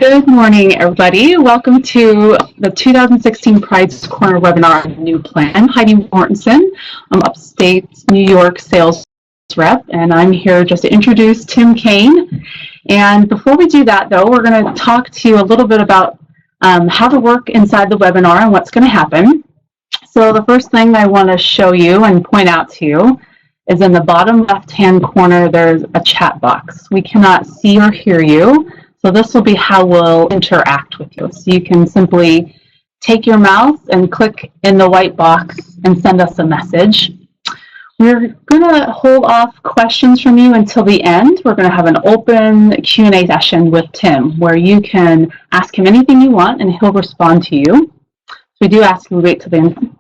Good morning, everybody. Welcome to the 2016 Pride's Corner webinar on New Plan. I'm Heidi Mortensen. I'm upstate New York sales rep, and I'm here just to introduce Tim Kane. And before we do that, though, we're going to talk to you a little bit about how to work inside the webinar and what's going to happen. So the first thing I want to show you and point out to you is in the bottom left-hand corner, there's a chat box. We cannot see or hear you. So this will be how we'll interact with you. So you can simply take your mouse and click in the white box and send us a message. We're going to hold off questions from you until the end. We're going to have an open Q&A session with Tim where you can ask him anything you want and he'll respond to you. So we do ask you to wait till the end.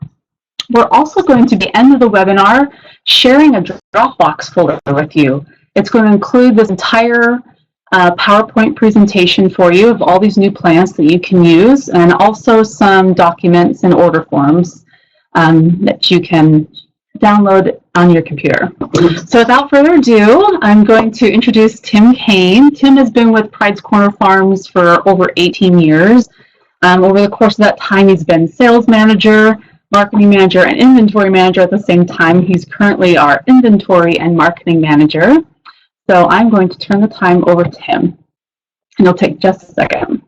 We're also going to, at the end of the webinar, sharing a Dropbox folder with you. It's going to include this entire PowerPoint presentation for you of all these new plans that you can use, and also some documents and order forms that you can download on your computer. So without further ado, I'm going to introduce Tim Kane. Tim has been with Pride's Corner Farms for over 18 years. Over the course of that time, he's been sales manager, marketing manager, and inventory manager at the same time. He's currently our inventory and marketing manager. So I'm going to turn the time over to him, and it'll take just a second.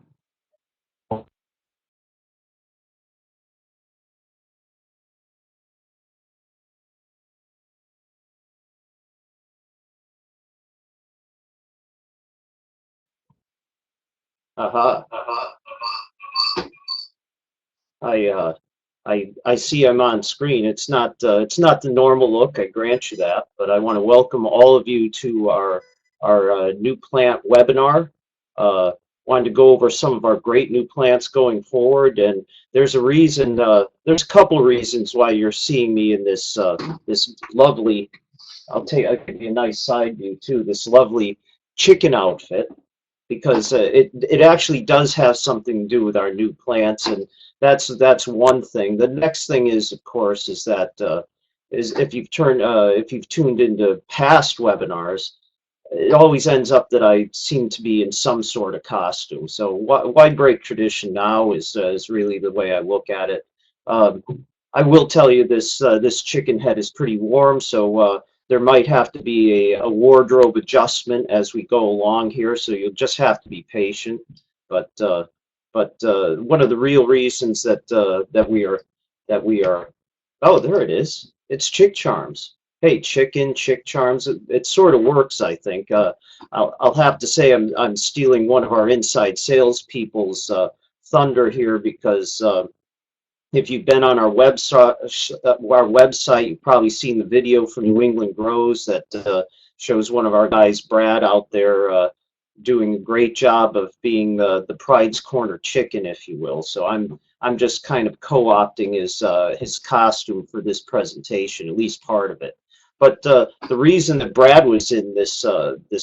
I see I'm on screen. It's not the normal look, I grant you that, but I want to welcome all of you to our new plant webinar. Wanted to go over some of our great new plants going forward, and there's a reason. There's a couple reasons why you're seeing me in this this lovely. I'll give you a nice side view too. This lovely chicken outfit, because it actually does have something to do with our new plants, and that's one thing. The next thing is, of course, is that if you've tuned into past webinars, it always ends up that I seem to be in some sort of costume. So why break tradition now is really the way I look at it. I will tell you this chicken head is pretty warm, so there might have to be a wardrobe adjustment as we go along here, so you'll just have to be patient. But one of the real reasons that we are oh, there it is. It's Chick Charms. Hey, Chick Charms. It sort of works, I think. I'll have to say I'm stealing one of our inside salespeople's thunder here, because if you've been on our website, you've probably seen the video from New England Grows that shows one of our guys, Brad, out there doing a great job of being the Pride's Corner chicken, if you will. So I'm just kind of co-opting his costume for this presentation, at least part of it. But the reason that Brad was in this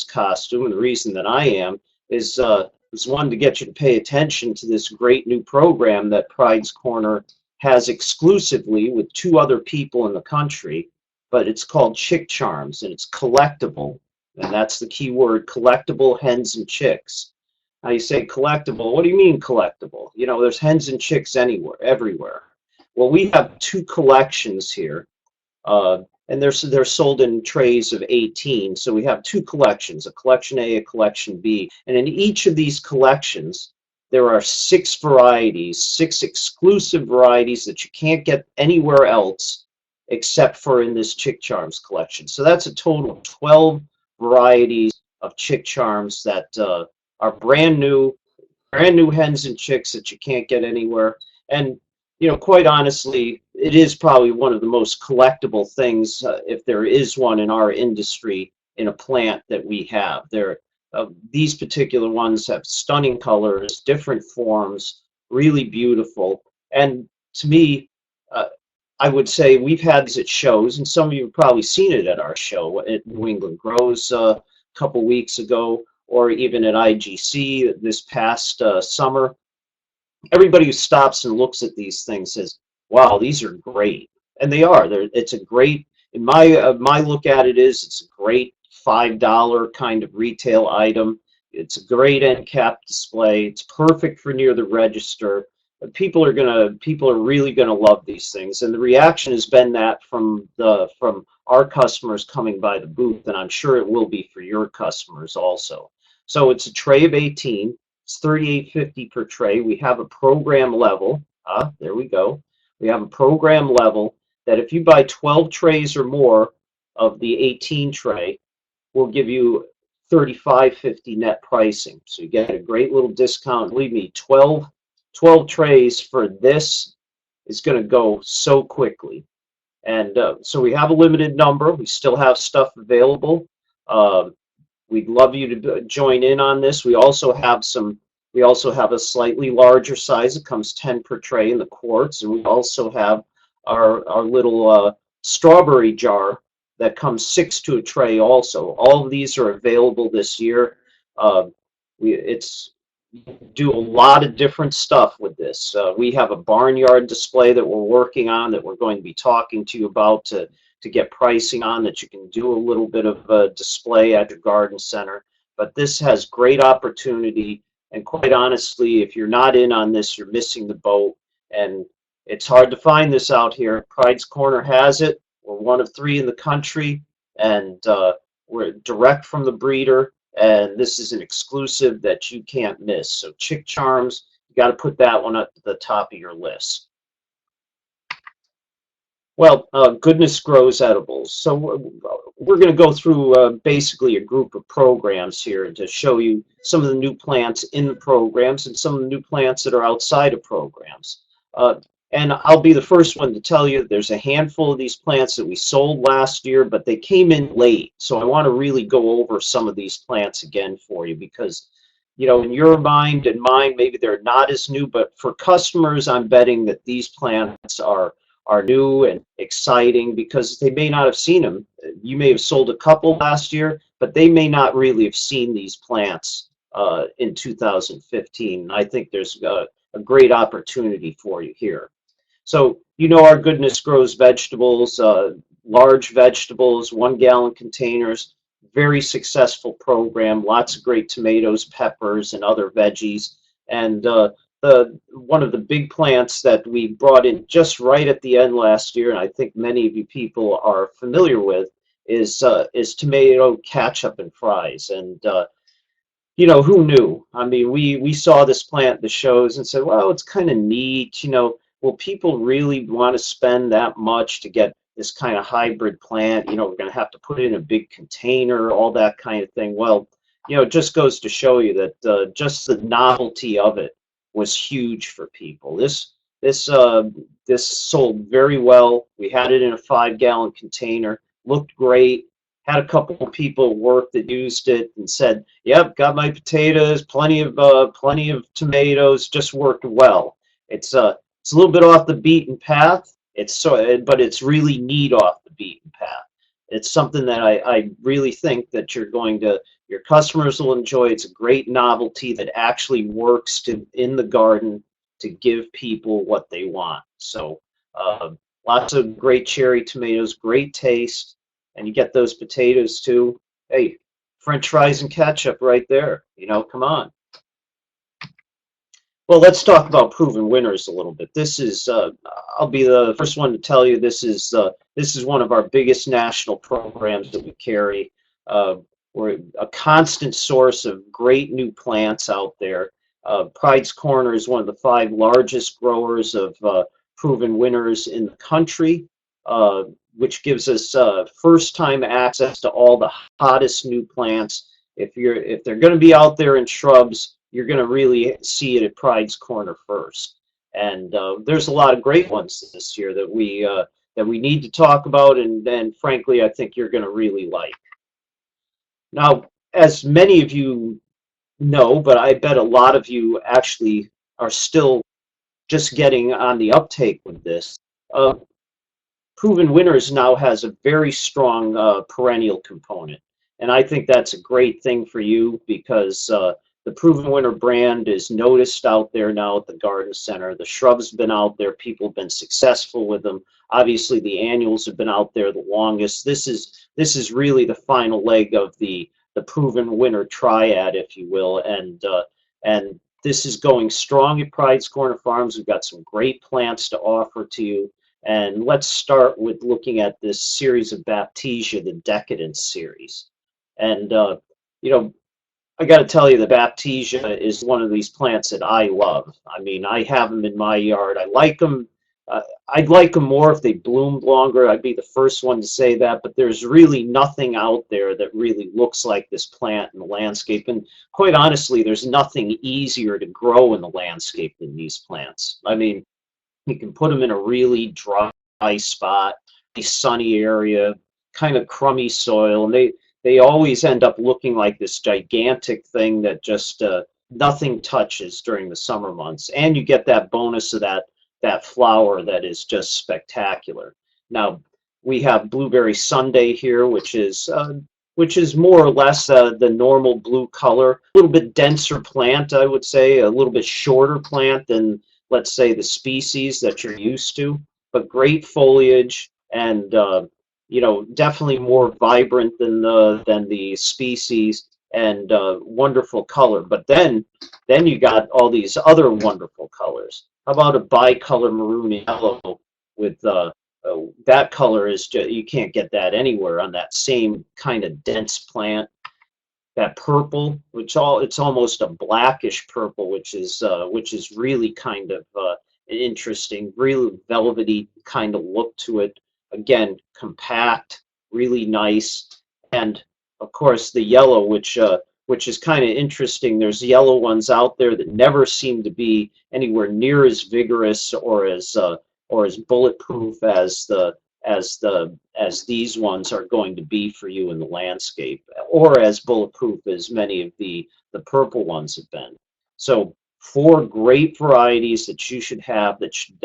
costume, and the reason that I am, is one, to get you to pay attention to this great new program that Pride's Corner has exclusively with two other people in the country, but it's called Chick Charms, and it's collectible, and that's the key word, collectible hens and chicks. Now you say collectible, what do you mean collectible? You know, there's hens and chicks everywhere. Well, we have two collections here, and they're sold in trays of 18, so we have two collections, a collection A, a collection B, and in each of these collections there are 6 varieties, 6 exclusive varieties that you can't get anywhere else except for in this Chick Charms collection. So that's a total of 12 varieties of Chick Charms that are brand new hens and chicks that you can't get anywhere. And you know, quite honestly, it is probably one of the most collectible things, if there is one in our industry, in a plant that we have. These particular ones have stunning colors, different forms, really beautiful. And to me, I would say we've had these at shows, and some of you have probably seen it at our show at New England Grows a couple weeks ago, or even at IGC this past summer. Everybody who stops and looks at these things says, wow, these are great. And they are. It's a great, in my look at it is, it's a great $5 kind of retail item. It's a great end cap display. It's perfect for near the register. People are really gonna love these things, and the reaction has been that from our customers coming by the booth, and I'm sure it will be for your customers also. So it's a tray of 18. It's $38.50 per tray. We have a program level. There we go. We have a program level that if you buy 12 trays or more of the 18 tray, we'll give you $35.50 net pricing. So you get a great little discount. Believe me, 12 trays for this is going to go so quickly. And so we have a limited number. We still have stuff available. We'd love you to join in on this. We also have a slightly larger size. It comes 10 per tray in the quarts, and we also have our little strawberry jar that comes 6 to a tray also. All of these are available this year. It's do a lot of different stuff with this. We have a barnyard display that we're working on that we're going to be talking to you about to get pricing on, that you can do a little bit of a display at your garden center. But this has great opportunity, and quite honestly, if you're not in on this, you're missing the boat. And it's hard to find this out here. Pride's Corner has it. We're one of 3 in the country, and we're direct from the breeder, and this is an exclusive that you can't miss. So Chick Charms, you got to put that one at the top of your list. Well, Goodness Grows Edibles. So we're going to go through basically a group of programs here to show you some of the new plants in the programs and some of the new plants that are outside of programs. And I'll be the first one to tell you there's a handful of these plants that we sold last year, but they came in late. So I want to really go over some of these plants again for you because, you know, in your mind and mine, maybe they're not as new, but for customers, I'm betting that these plants are new and exciting because they may not have seen them. You may have sold a couple last year, but they may not really have seen these plants in 2015. I think there's a great opportunity for you here. So, you know, our Goodness Grows vegetables, large vegetables, 1 gallon containers, very successful program, lots of great tomatoes, peppers, and other veggies. And one of the big plants that we brought in just right at the end last year, and I think many of you people are familiar with, is tomato ketchup and fries. And you know, who knew? I mean, we saw this plant at the shows and said, well, it's kind of neat. You know, will people really want to spend that much to get this kind of hybrid plant? You know, we're going to have to put it in a big container, all that kind of thing. Well, you know, it just goes to show you that just the novelty of it was huge for people. This sold very well. We had it in a 5 gallon container, looked great. Had a couple of people at work that used it and said, "Yep, got my potatoes, plenty of tomatoes, just worked well." It's a little bit off the beaten path. But it's really neat off the beaten path. It's something that I really think that your customers will enjoy. It's a great novelty that actually works in the garden to give people what they want. So lots of great cherry tomatoes, great taste. And you get those potatoes too. Hey, French fries and ketchup right there. You know, come on. Well, let's talk about proven winners a little bit. This is, I'll be the first one to tell you, this is one of our biggest national programs that we carry. We're a constant source of great new plants out there. Pride's Corner is one of the 5 largest growers of proven winners in the country. Which gives us first-time access to all the hottest new plants. If they're going to be out there in shrubs, you're going to really see it at Pride's Corner first. And there's a lot of great ones this year that we need to talk about, and frankly, I think you're going to really like. Now, as many of you know, but I bet a lot of you actually are still just getting on the uptake with this. Proven Winners now has a very strong perennial component, and I think that's a great thing for you because the Proven Winner brand is noticed out there now at the garden center. The shrubs have been out there, people have been successful with them. Obviously the annuals have been out there the longest. This is really the final leg of the the proven winner triad, if you will, and this is going strong at Pride's Corner Farms. We've got some great plants to offer to you. And let's start with looking at this series of Baptisia, the Decadence series. And, you know, I got to tell you, the Baptisia is one of these plants that I love. I mean, I have them in my yard. I like them. I'd like them more if they bloomed longer. I'd be the first one to say that, but there's really nothing out there that really looks like this plant in the landscape. And quite honestly, there's nothing easier to grow in the landscape than these plants. I mean, you can put them in a really dry spot, a sunny area, kind of crummy soil, and they always end up looking like this gigantic thing that just nothing touches during the summer months. And you get that bonus of that flower that is just spectacular. Now, we have Blueberry Sunday here, which is more or less the normal blue color. A little bit denser plant, I would say, a little bit shorter plant than, let's say, the species that you're used to, but great foliage and you know, definitely more vibrant than the species, and wonderful color. But then you got all these other wonderful colors. How about a bicolor maroon yellow with that color is just, you can't get that anywhere on that same kind of dense plant. That purple, it's almost a blackish purple, which is really kind of interesting, really velvety kind of look to it. Again, compact, really nice, and of course the yellow, which is kind of interesting. There's yellow ones out there that never seem to be anywhere near as vigorous or as bulletproof as these ones are going to be for you in the landscape, or as bulletproof as many of the purple ones have been. So 4 great varieties that you should have that should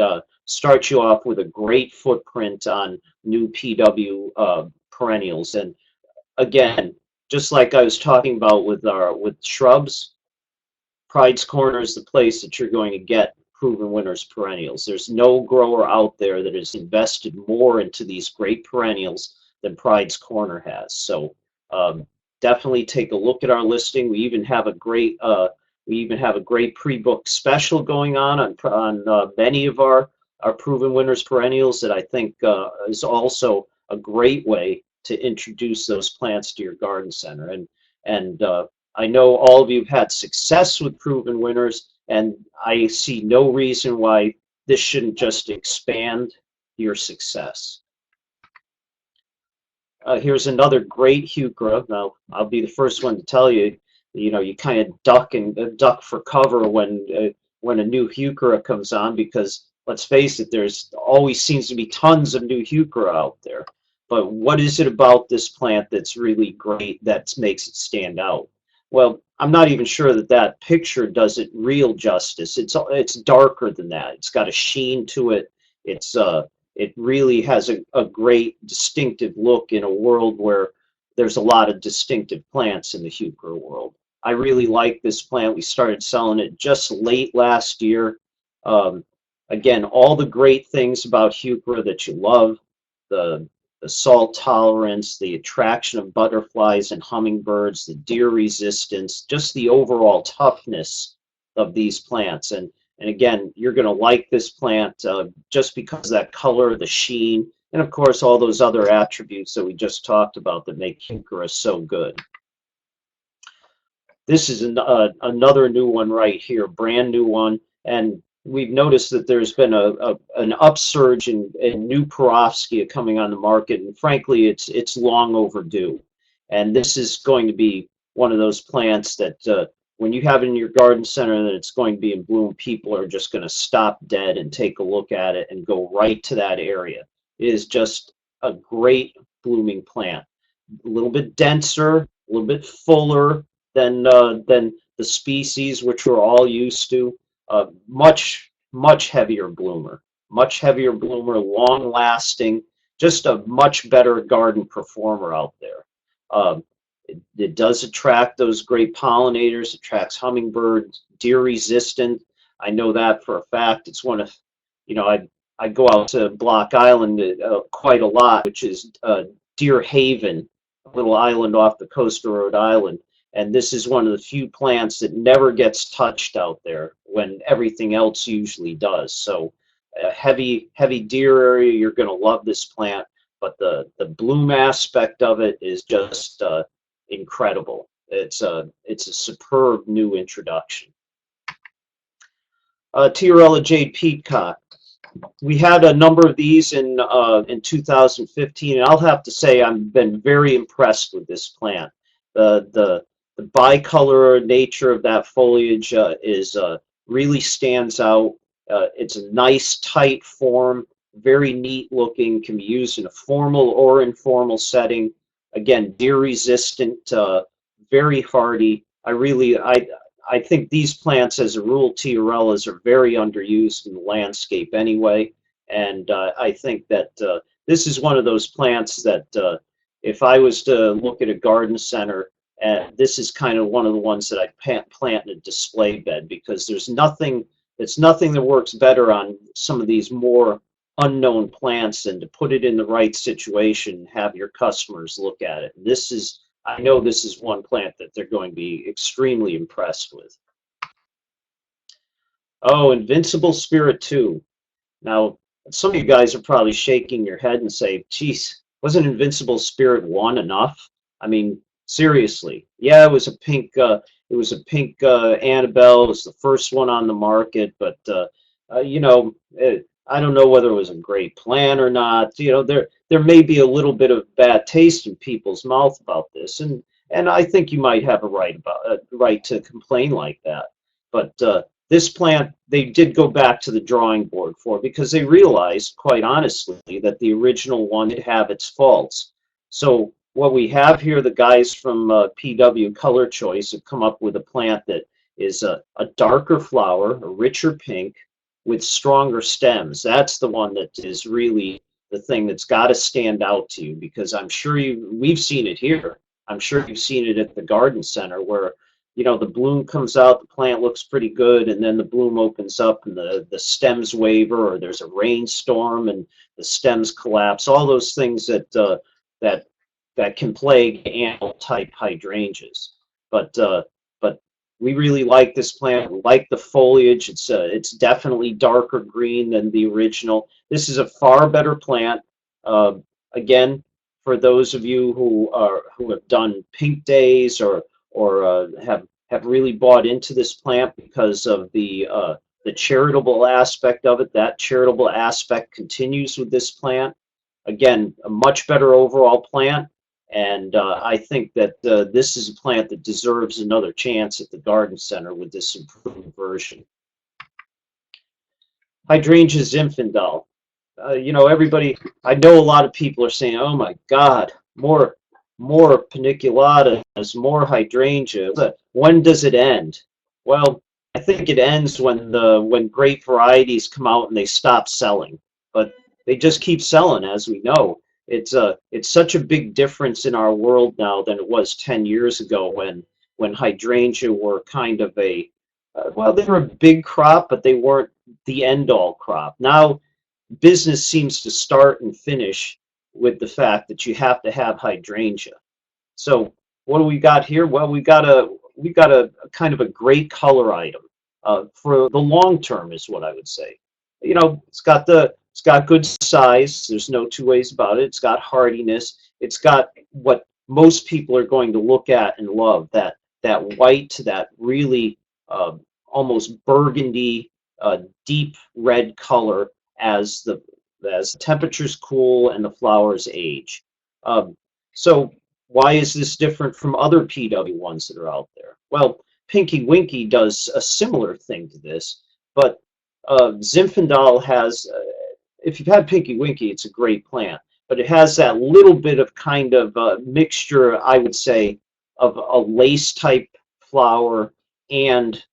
start you off with a great footprint on new PW perennials. And again, just like I was talking about with shrubs, Pride's Corner is the place that you're going to get proven winners perennials. There's no grower out there that has invested more into these great perennials than Pride's Corner has. So definitely take a look at our listing. We even have a great pre-booked special going on many of our proven winners perennials that I think is also a great way to introduce those plants to your garden center. And I know all of you have had success with proven winners, and I see no reason why this shouldn't just expand your success. Here's another great heuchera. Now, I'll be the first one to tell you, you know, you kind of duck for cover when a new heuchera comes on, because let's face it, there's always seems to be tons of new heuchera out there. But what is it about this plant that's really great that makes it stand out? Well, I'm not even sure that picture does it real justice. It's darker than that. It's got a sheen to it. It really has a great distinctive look in a world where there's a lot of distinctive plants in the heuchera world. I really like this plant. We started selling it just late last year. Again, all the great things about heuchera that you love, the salt tolerance, the attraction of butterflies and hummingbirds, the deer resistance, just the overall toughness of these plants. And again, you're going to like this plant just because of that color, the sheen, and of course all those other attributes that we just talked about that make heuchera so good. This is another new one right here, brand new one, and we've noticed that there's been an upsurge in new Perovskia coming on the market, and frankly, it's long overdue. And this is going to be one of those plants that when you have it in your garden center that it's going to be in bloom, people are just going to stop dead and take a look at it and go right to that area. It is just a great blooming plant. A little bit denser, a little bit fuller than the species which we're all used to. Much heavier bloomer, long lasting, just a much better garden performer out there. It does attract those great pollinators, attracts hummingbirds, deer resistant. I know that for a fact. It's one of, you know, I go out to Block Island quite a lot, which is deer haven little island off the coast of Rhode Island. And this is one of the few plants that never gets touched out there when everything else usually does. So a heavy deer area, you're going to love this plant. But the bloom aspect of it is just incredible. It's a superb new introduction. Tiarella Jade Peacock. We had a number of these in 2015, and I'll have to say I've been very impressed with this plant. The bicolor nature of that foliage is really stands out. It's a nice tight form, very neat looking, can be used in a formal or informal setting. Again, deer resistant, very hardy. I think these plants, as a rule, Tiarellas are very underused in the landscape anyway. And I think that this is one of those plants that if I was to look at a garden center, this is kind of one of the ones that I'd plant in a display bed, because there's nothing that works better on some of these more unknown plants than to put it in the right situation and have your customers look at it. I know this is one plant that they're going to be extremely impressed with. Oh, Invincible Spirit 2. Now, some of you guys are probably shaking your head and say, geez, wasn't Invincible Spirit 1 enough? I mean, seriously. Yeah, it was a pink Annabelle. It was the first one on the market, but you know, I don't know whether it was a great plan or not. You know, there may be a little bit of bad taste in people's mouth about this, and I think you might have a right to complain like that. But this plant, they did go back to the drawing board for, because they realized, quite honestly, that the original one did have its faults. So what we have here, the guys from PW Color Choice have come up with a plant that is a darker flower, a richer pink, with stronger stems. That's the one that is really the thing that's got to stand out to you, because I'm sure we've seen it here. I'm sure you've seen it at the garden center where, you know, the bloom comes out, the plant looks pretty good, and then the bloom opens up and the stems waver, or there's a rainstorm and the stems collapse. All those things that can plague annual type hydrangeas. But we really like this plant. We like the foliage. It's definitely darker green than the original. This is a far better plant. Again, for those of you who have done pink days or have really bought into this plant because of the charitable aspect of it, that charitable aspect continues with this plant. Again, a much better overall plant. And I think that this is a plant that deserves another chance at the garden center with this improved version. Hydrangea Zinfandel. You know, everybody, I know a lot of people are saying, oh my God, more paniculatas, more hydrangea. But when does it end? Well, I think it ends when great varieties come out and they stop selling. But they just keep selling, as we know. It's such a big difference in our world now than it was 10 years ago when hydrangea were kind of well, they were a big crop, but they weren't the end-all crop. Now business seems to start and finish with the fact that you have to have hydrangea. So what do we got here? Well, we got a kind of a great color item for the long term, is what I would say. You know, it's got good size. There's no two ways about it. It's got hardiness. It's got what most people are going to look at and love, that white, that really almost burgundy, deep red color as the temperatures cool and the flowers age. So why is this different from other PW ones that are out there? Well, Pinky Winky does a similar thing to this, but Zinfandel has, if you've had Pinky Winky, it's a great plant, but it has that little bit of kind of mixture, I would say, of a lace type flower and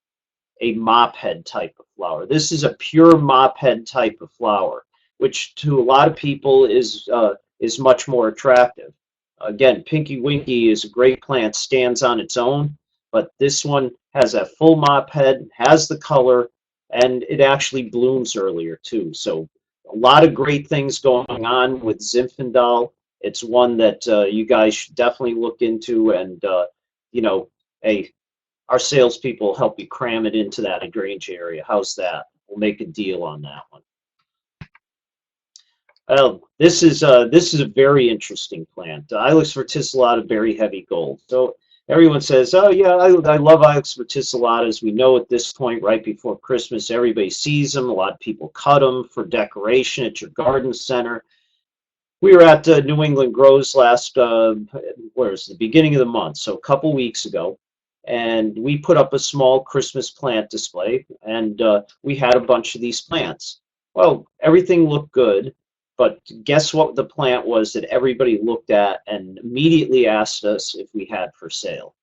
a mop head type of flower. This is a pure mop head type of flower, which to a lot of people is much more attractive. Again, Pinky Winky is a great plant, stands on its own, but this one has a full mop head, has the color, and it actually blooms earlier too. So a lot of great things going on with Zinfandel. It's one that you guys should definitely look into, and you know, hey, our salespeople will help you cram it into that LaGrange area. How's that? We'll make a deal on that one. This is a very interesting plant. Ilex verticillata berry heavy gold. So everyone says, oh yeah, I love Ilex verticillatas. We know at this point, right before Christmas, everybody sees them. A lot of people cut them for decoration at your garden center. We were at New England Grows last, where is it, the beginning of the month, so a couple weeks ago, and we put up a small Christmas plant display, and we had a bunch of these plants. Well, everything looked good, but guess what the plant was that everybody looked at and immediately asked us if we had for sale?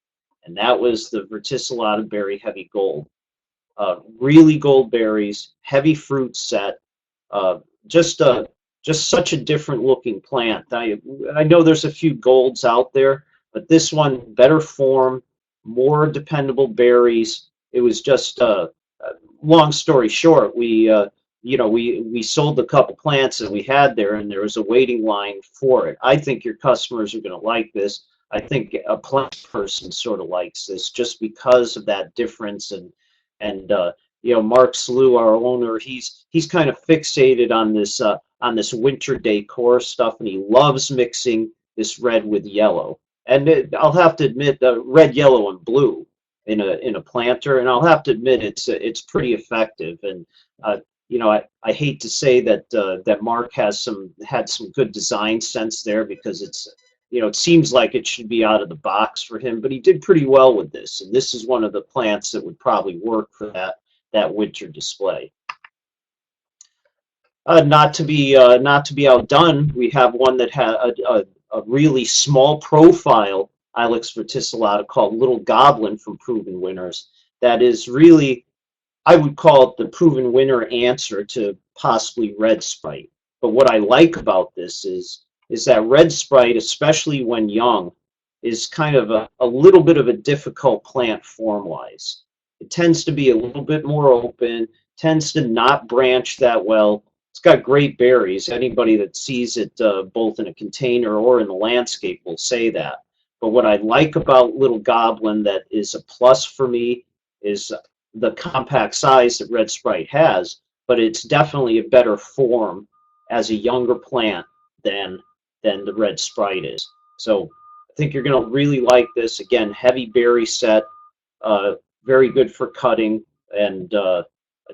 And that was the verticillata berry heavy gold. Really gold berries, heavy fruit set, uh, just a just such a different looking plant. I know there's a few golds out there, but this one better form, more dependable berries. It was just long story short, we sold a couple plants that we had there, and there was a waiting line for it. I think your customers are going to like this. I think a plant person sort of likes this just because of that difference, and Mark Slew, our owner, he's kind of fixated on this winter decor stuff, and he loves mixing this red with yellow. And I'll have to admit, the red, yellow, and blue in a planter, and I'll have to admit it's pretty effective. And I hate to say that that Mark had some good design sense there, because it seems like it should be out of the box for him, but he did pretty well with this. And this is one of the plants that would probably work for that winter display. Not to be outdone, we have one that had a really small profile Ilex verticillata called Little Goblin from Proven Winners. That is really, I would call it the Proven Winner answer to possibly Red Sprite. But what I like about this is that Red Sprite, especially when young, is kind of a little bit of a difficult plant form-wise. It tends to be a little bit more open, tends to not branch that well. It's got great berries. Anybody that sees it both in a container or in the landscape will say that. But what I like about Little Goblin that is a plus for me is the compact size that Red Sprite has, but it's definitely a better form as a younger plant than the Red Sprite is. So I think you're going to really like this. Again, heavy berry set, very good for cutting, and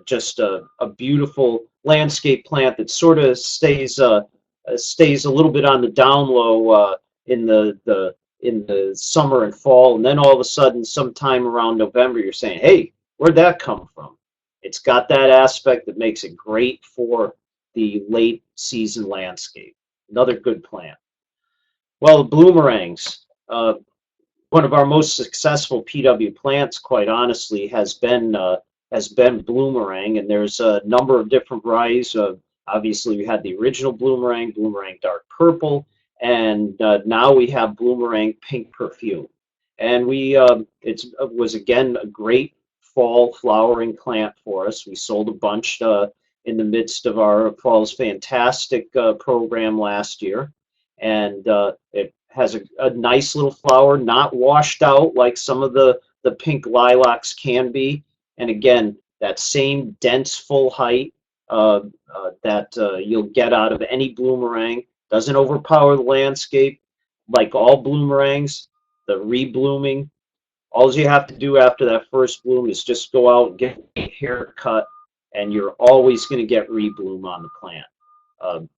just a beautiful landscape plant that sort of stays a little bit on the down low in the summer and fall, and then all of a sudden, sometime around November, you're saying, "Hey, where'd that come from?" It's got that aspect that makes it great for the late season landscape. Another good plant. Well, the bloomerangs. One of our most successful PW plants, quite honestly, has been bloomerang, and there's a number of different varieties. Obviously, we had the original bloomerang dark purple, and now we have bloomerang pink perfume. And it was again a great fall flowering plant for us. We sold a bunch in the midst of our Fall's Fantastic program last year, and it has a nice little flower, not washed out like some of the pink lilacs can be. And again, that same dense full height that you'll get out of any bloomerang. Doesn't overpower the landscape. Like all bloomerangs, the reblooming, all you have to do after that first bloom is just go out and get a haircut, and you're always going to get rebloom on the plant.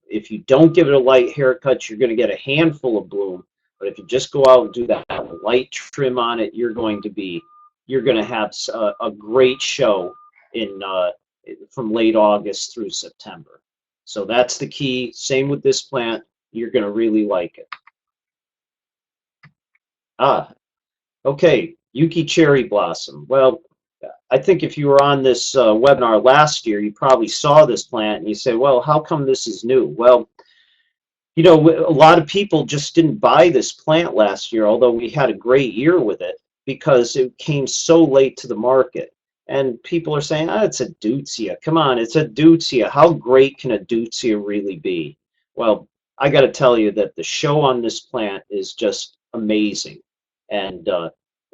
If you don't give it a light haircut, you're going to get a handful of bloom. But if you just go out and do that light trim on it, you're going to have a great show from late August through September. So that's the key. Same with this plant. You're going to really like it. Okay, Yuki cherry blossom. Well, I think if you were on this webinar last year, you probably saw this plant and you say, well, how come this is new? Well, a lot of people just didn't buy this plant last year, although we had a great year with it, because it came so late to the market. And people are saying, it's a Deutzia. Come on, it's a Deutzia. How great can a Deutzia really be? Well, I got to tell you that the show on this plant is just amazing. And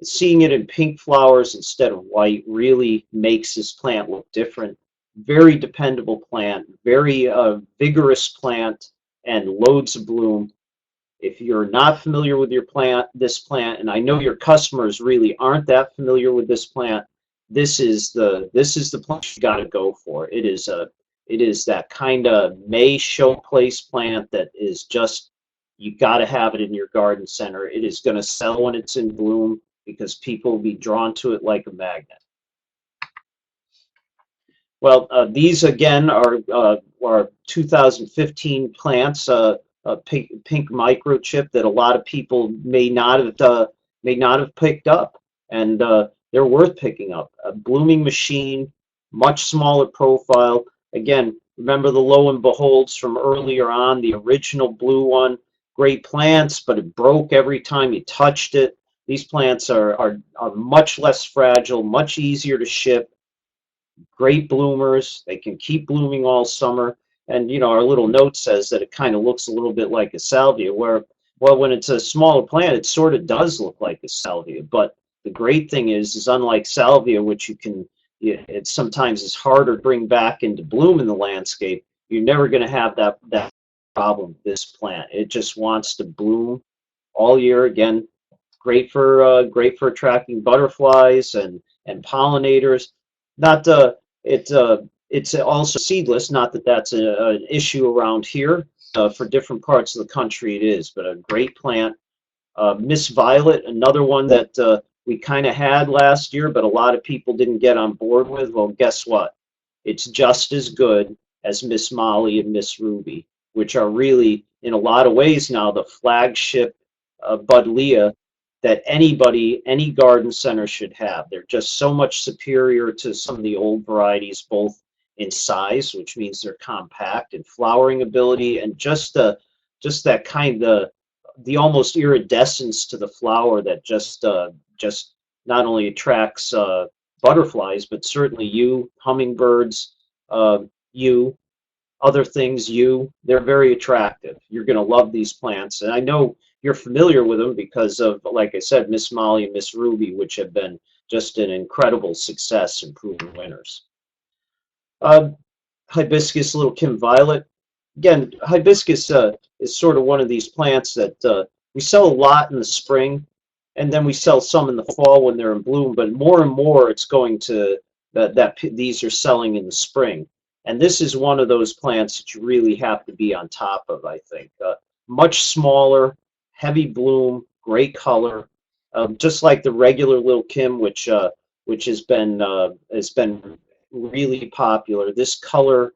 seeing it in pink flowers instead of white really makes this plant look different. Very dependable plant, very vigorous plant, and loads of bloom. If you're not familiar with this plant, and I know your customers really aren't that familiar with this plant, this is the plant you got to go for. It is that kind of May showplace plant that is just, you got to have it in your garden center. It is going to sell when it's in bloom because people will be drawn to it like a magnet. Well, these again are 2015 plants. Pink microchip that a lot of people may not have picked up, and they're worth picking up. A blooming machine, much smaller profile. Again, remember the Lo and Beholds from earlier on, the original blue one. Great plants, but it broke every time you touched it. These plants are much less fragile, much easier to ship. Great bloomers. They can keep blooming all summer. And, you know, our little note says that it kind of looks a little bit like a salvia, where, well, when it's a smaller plant, it sort of does look like a salvia. But the great thing is unlike salvia, which it sometimes is harder to bring back into bloom in the landscape, you're never going to have that problem with this plant. It just wants to bloom all year. Again, great for attracting butterflies and pollinators. Not it's also seedless. Not that that's an issue around here. For different parts of the country, it is, but a great plant. Miss Violet, another one that we kind of had last year, but a lot of people didn't get on board with. Well, guess what? It's just as good as Miss Molly and Miss Ruby, which are really, in a lot of ways now, the flagship Buddleia that any garden center should have. They're just so much superior to some of the old varieties, both in size, which means they're compact, and flowering ability, and just that kind of the almost iridescence to the flower that just not only attracts butterflies, but certainly you, hummingbirds, you, other things, they're very attractive. You're going to love these plants, and I know you're familiar with them because of, like I said, Miss Molly and Miss Ruby, which have been just an incredible success and proven winners. Hibiscus, Little Kim Violet. Again, hibiscus is sort of one of these plants that we sell a lot in the spring, and then we sell some in the fall when they're in bloom, but more and more it's going to, these are selling in the spring. And this is one of those plants that you really have to be on top of, I think. Much smaller, heavy bloom, great color, just like the regular Little Kim, which has been really popular. This color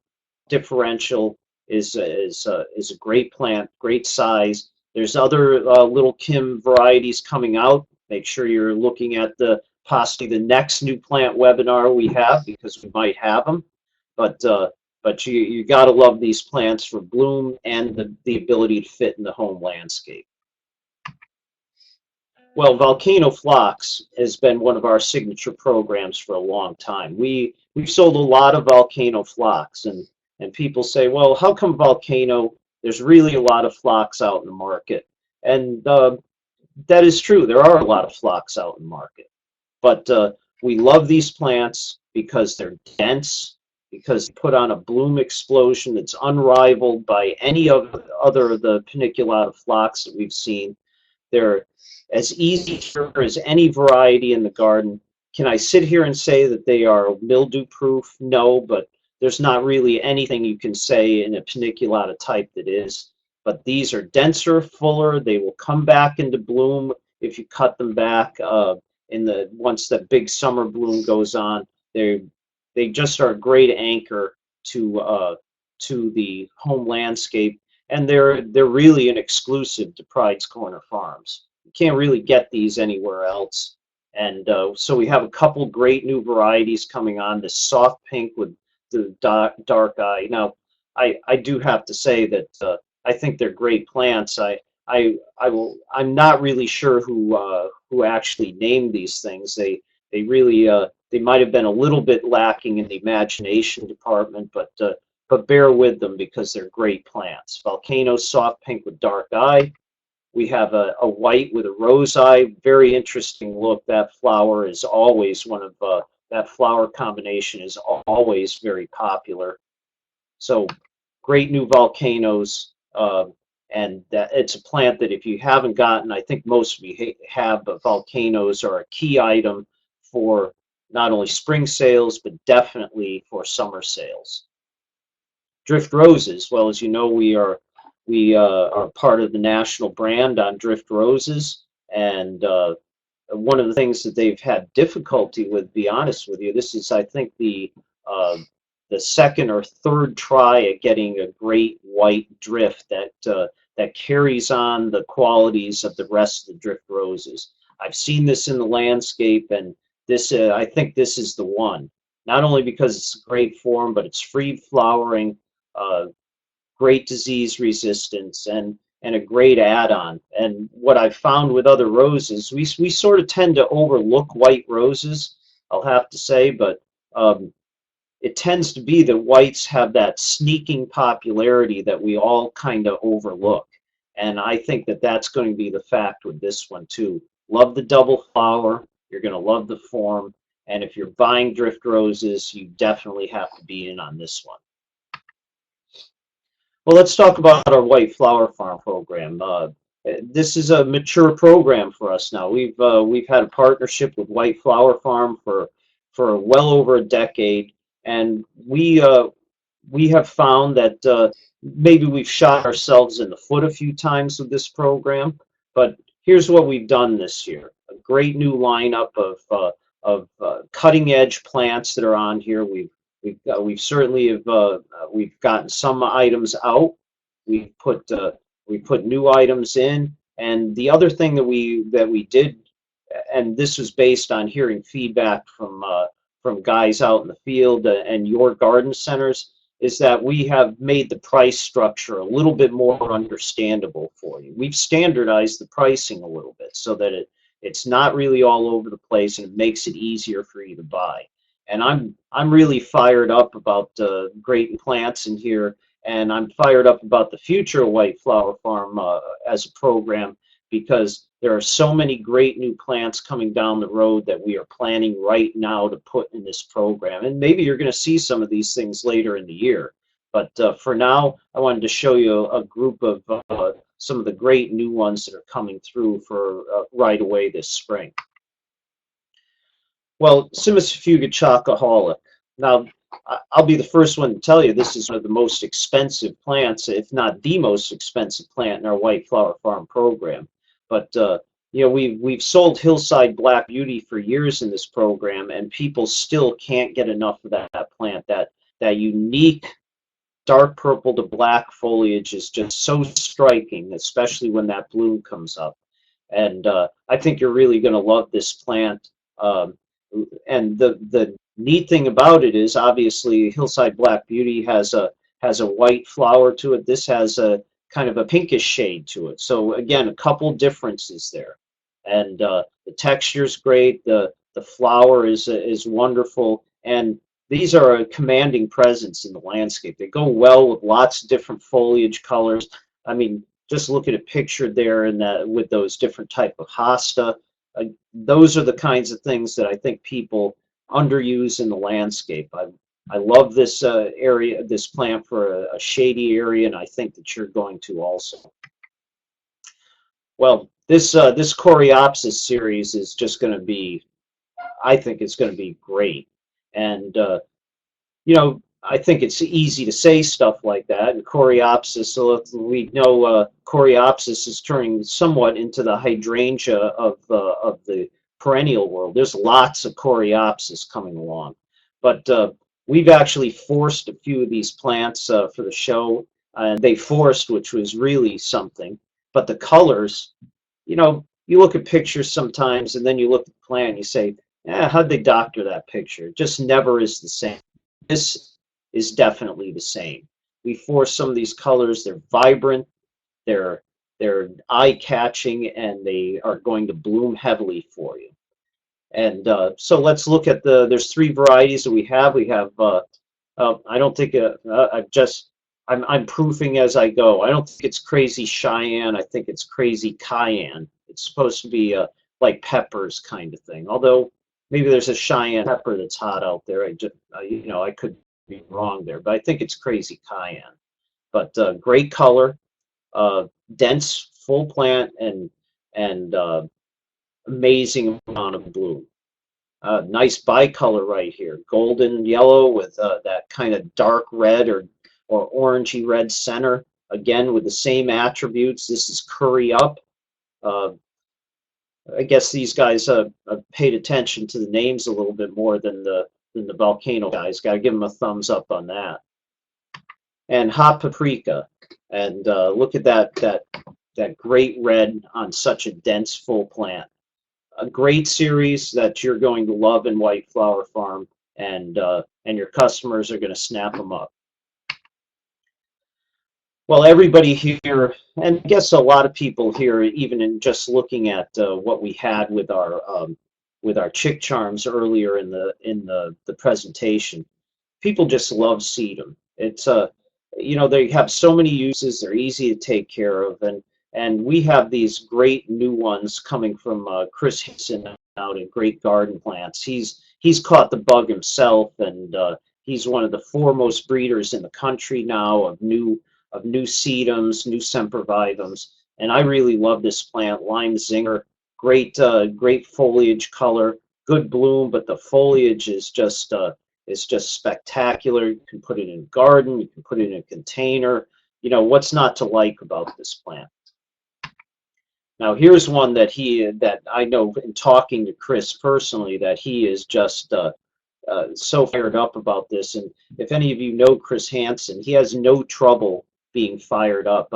differential is a great plant, great size. There's other Little Kim varieties coming out. Make sure you're looking at possibly the next new plant webinar we have, because we might have them. But you got to love these plants for bloom and the ability to fit in the home landscape. Well, Volcano Phlox has been one of our signature programs for a long time. We've sold a lot of Volcano Phlox, and people say, well, how come Volcano? There's really a lot of phlox out in the market, and that is true. There are a lot of phlox out in the market, but we love these plants because they're dense, because they put on a bloom explosion that's unrivaled by any other of the paniculata phlox that we've seen. They're as easy as any variety in the garden. Can I sit here and say that they are mildew proof? No, but there's not really anything you can say in a paniculata type that is. But these are denser, fuller. They will come back into bloom if you cut them back once that big summer bloom goes on. They just are a great anchor to the home landscape, and they're really an exclusive to Pride's Corner Farms. You can't really get these anywhere else. And so we have a couple great new varieties coming on. This soft pink with the dark eye. Now, I do have to say that I think they're great plants. I'm not really sure who actually named these things. They really they might have been a little bit lacking in the imagination department, but but bear with them because they're great plants. Volcano soft pink with dark eye. We have a white with a rose eye, very interesting look. That flower is always one of, that flower combination is always very popular. So great new volcanoes, and it's a plant that if you haven't gotten, I think most of you have, but volcanoes are a key item for not only spring sales, but definitely for summer sales. Drift roses, well, as you know, we are part of the national brand on Drift Roses, and one of the things that they've had difficulty with, to be honest with you, this is, I think, the second or third try at getting a great white drift that carries on the qualities of the rest of the Drift Roses. I've seen this in the landscape, and this I think this is the one. Not only because it's a great form, but it's free flowering, great disease resistance, and a great add-on. And what I've found with other roses, we sort of tend to overlook white roses, I'll have to say, but it tends to be that whites have that sneaking popularity that we all kind of overlook. And I think that that's going to be the fact with this one too. Love the double flower, you're going to love the form, and if you're buying Drift Roses, you definitely have to be in on this one. Well, let's talk about our White Flower Farm program. This is a mature program for us now. We've had a partnership with White Flower Farm for well over a decade, and we have found that maybe we've shot ourselves in the foot a few times with this program. But here's what we've done this year: a great new lineup of cutting-edge plants that are on here. We've certainly we've gotten some items out. We put new items in, and the other thing that we did, and this was based on hearing feedback from guys out in the field and your garden centers, is that we have made the price structure a little bit more understandable for you. We've standardized the pricing a little bit so that it's not really all over the place, and it makes it easier for you to buy. And I'm really fired up about great plants in here, and I'm fired up about the future of White Flower Farm as a program, because there are so many great new plants coming down the road that we are planning right now to put in this program. And maybe you're going to see some of these things later in the year. But for now, I wanted to show you a group of some of the great new ones that are coming through for right away this spring. Well, Cimicifuga Chocoholic. Now, I'll be the first one to tell you this is one of the most expensive plants, if not the most expensive plant in our White Flower Farm program. But you know, we've sold Hillside Black Beauty for years in this program, and people still can't get enough of that plant. That unique dark purple to black foliage is just so striking, especially when that bloom comes up. And I think you're really going to love this plant. And the neat thing about it is, obviously, Hillside Black Beauty has a white flower to it. This has a kind of a pinkish shade to it. So again, a couple differences there. And the texture's great. The flower is wonderful, and these are a commanding presence in the landscape. They go well with lots of different foliage colors. I mean, just look at a picture there in that with those different type of hosta. Those are the kinds of things that I think people underuse in the landscape. I love this area, this plant for a shady area, and I think that you're going to also. Well, this Coreopsis series is just going to be, I think it's going to be great. And you know, I think it's easy to say stuff like that. And Coreopsis, so we know Coreopsis is turning somewhat into the hydrangea of the perennial world. There's lots of Coreopsis coming along, but we've actually forced a few of these plants for the show, and they forced, which was really something. But the colors, you know, you look at pictures sometimes, and then you look at the plant, and you say, how'd they doctor that picture? It just never is the same. This is definitely the same. We force some of these colors. They're vibrant, they're eye-catching, and they are going to bloom heavily for you. And so let's look at there's three varieties that we have. We have I don't think I'm proofing as I go. I don't think it's crazy Cheyenne. I think it's crazy cayenne. It's supposed to be like peppers kind of thing. Although maybe there's a Cheyenne pepper that's hot out there. I could be wrong there, but I think it's crazy cayenne. But great color, dense, full plant, and amazing amount of bloom. Nice bicolor right here, golden yellow with that kind of dark red or orangey red center. Again, with the same attributes. This is curry up. I guess these guys paid attention to the names a little bit more than the volcano guys. Got to give them a thumbs up on that. And hot paprika, and look at that great red on such a dense full plant. A great series that you're going to love in White Flower Farm, and your customers are going to snap them up. Well, everybody here, and I guess a lot of people here, even in just looking at what we had with our chick charms earlier in the presentation, people just love sedum. It's they have so many uses. They're easy to take care of, and we have these great new ones coming from Chris Hinson out at Great Garden Plants. He's caught the bug himself, and he's one of the foremost breeders in the country now of new sedums, new sempervivums, and I really love this plant. Lime zinger, great foliage color, good bloom, but the foliage is just spectacular. You can put it in a garden, you can put it in a container. What's not to like about this plant? Now here's one that I know in talking to Chris personally that he is just so fired up about this. And if any of you know Chris Hansen, he has no trouble being fired up.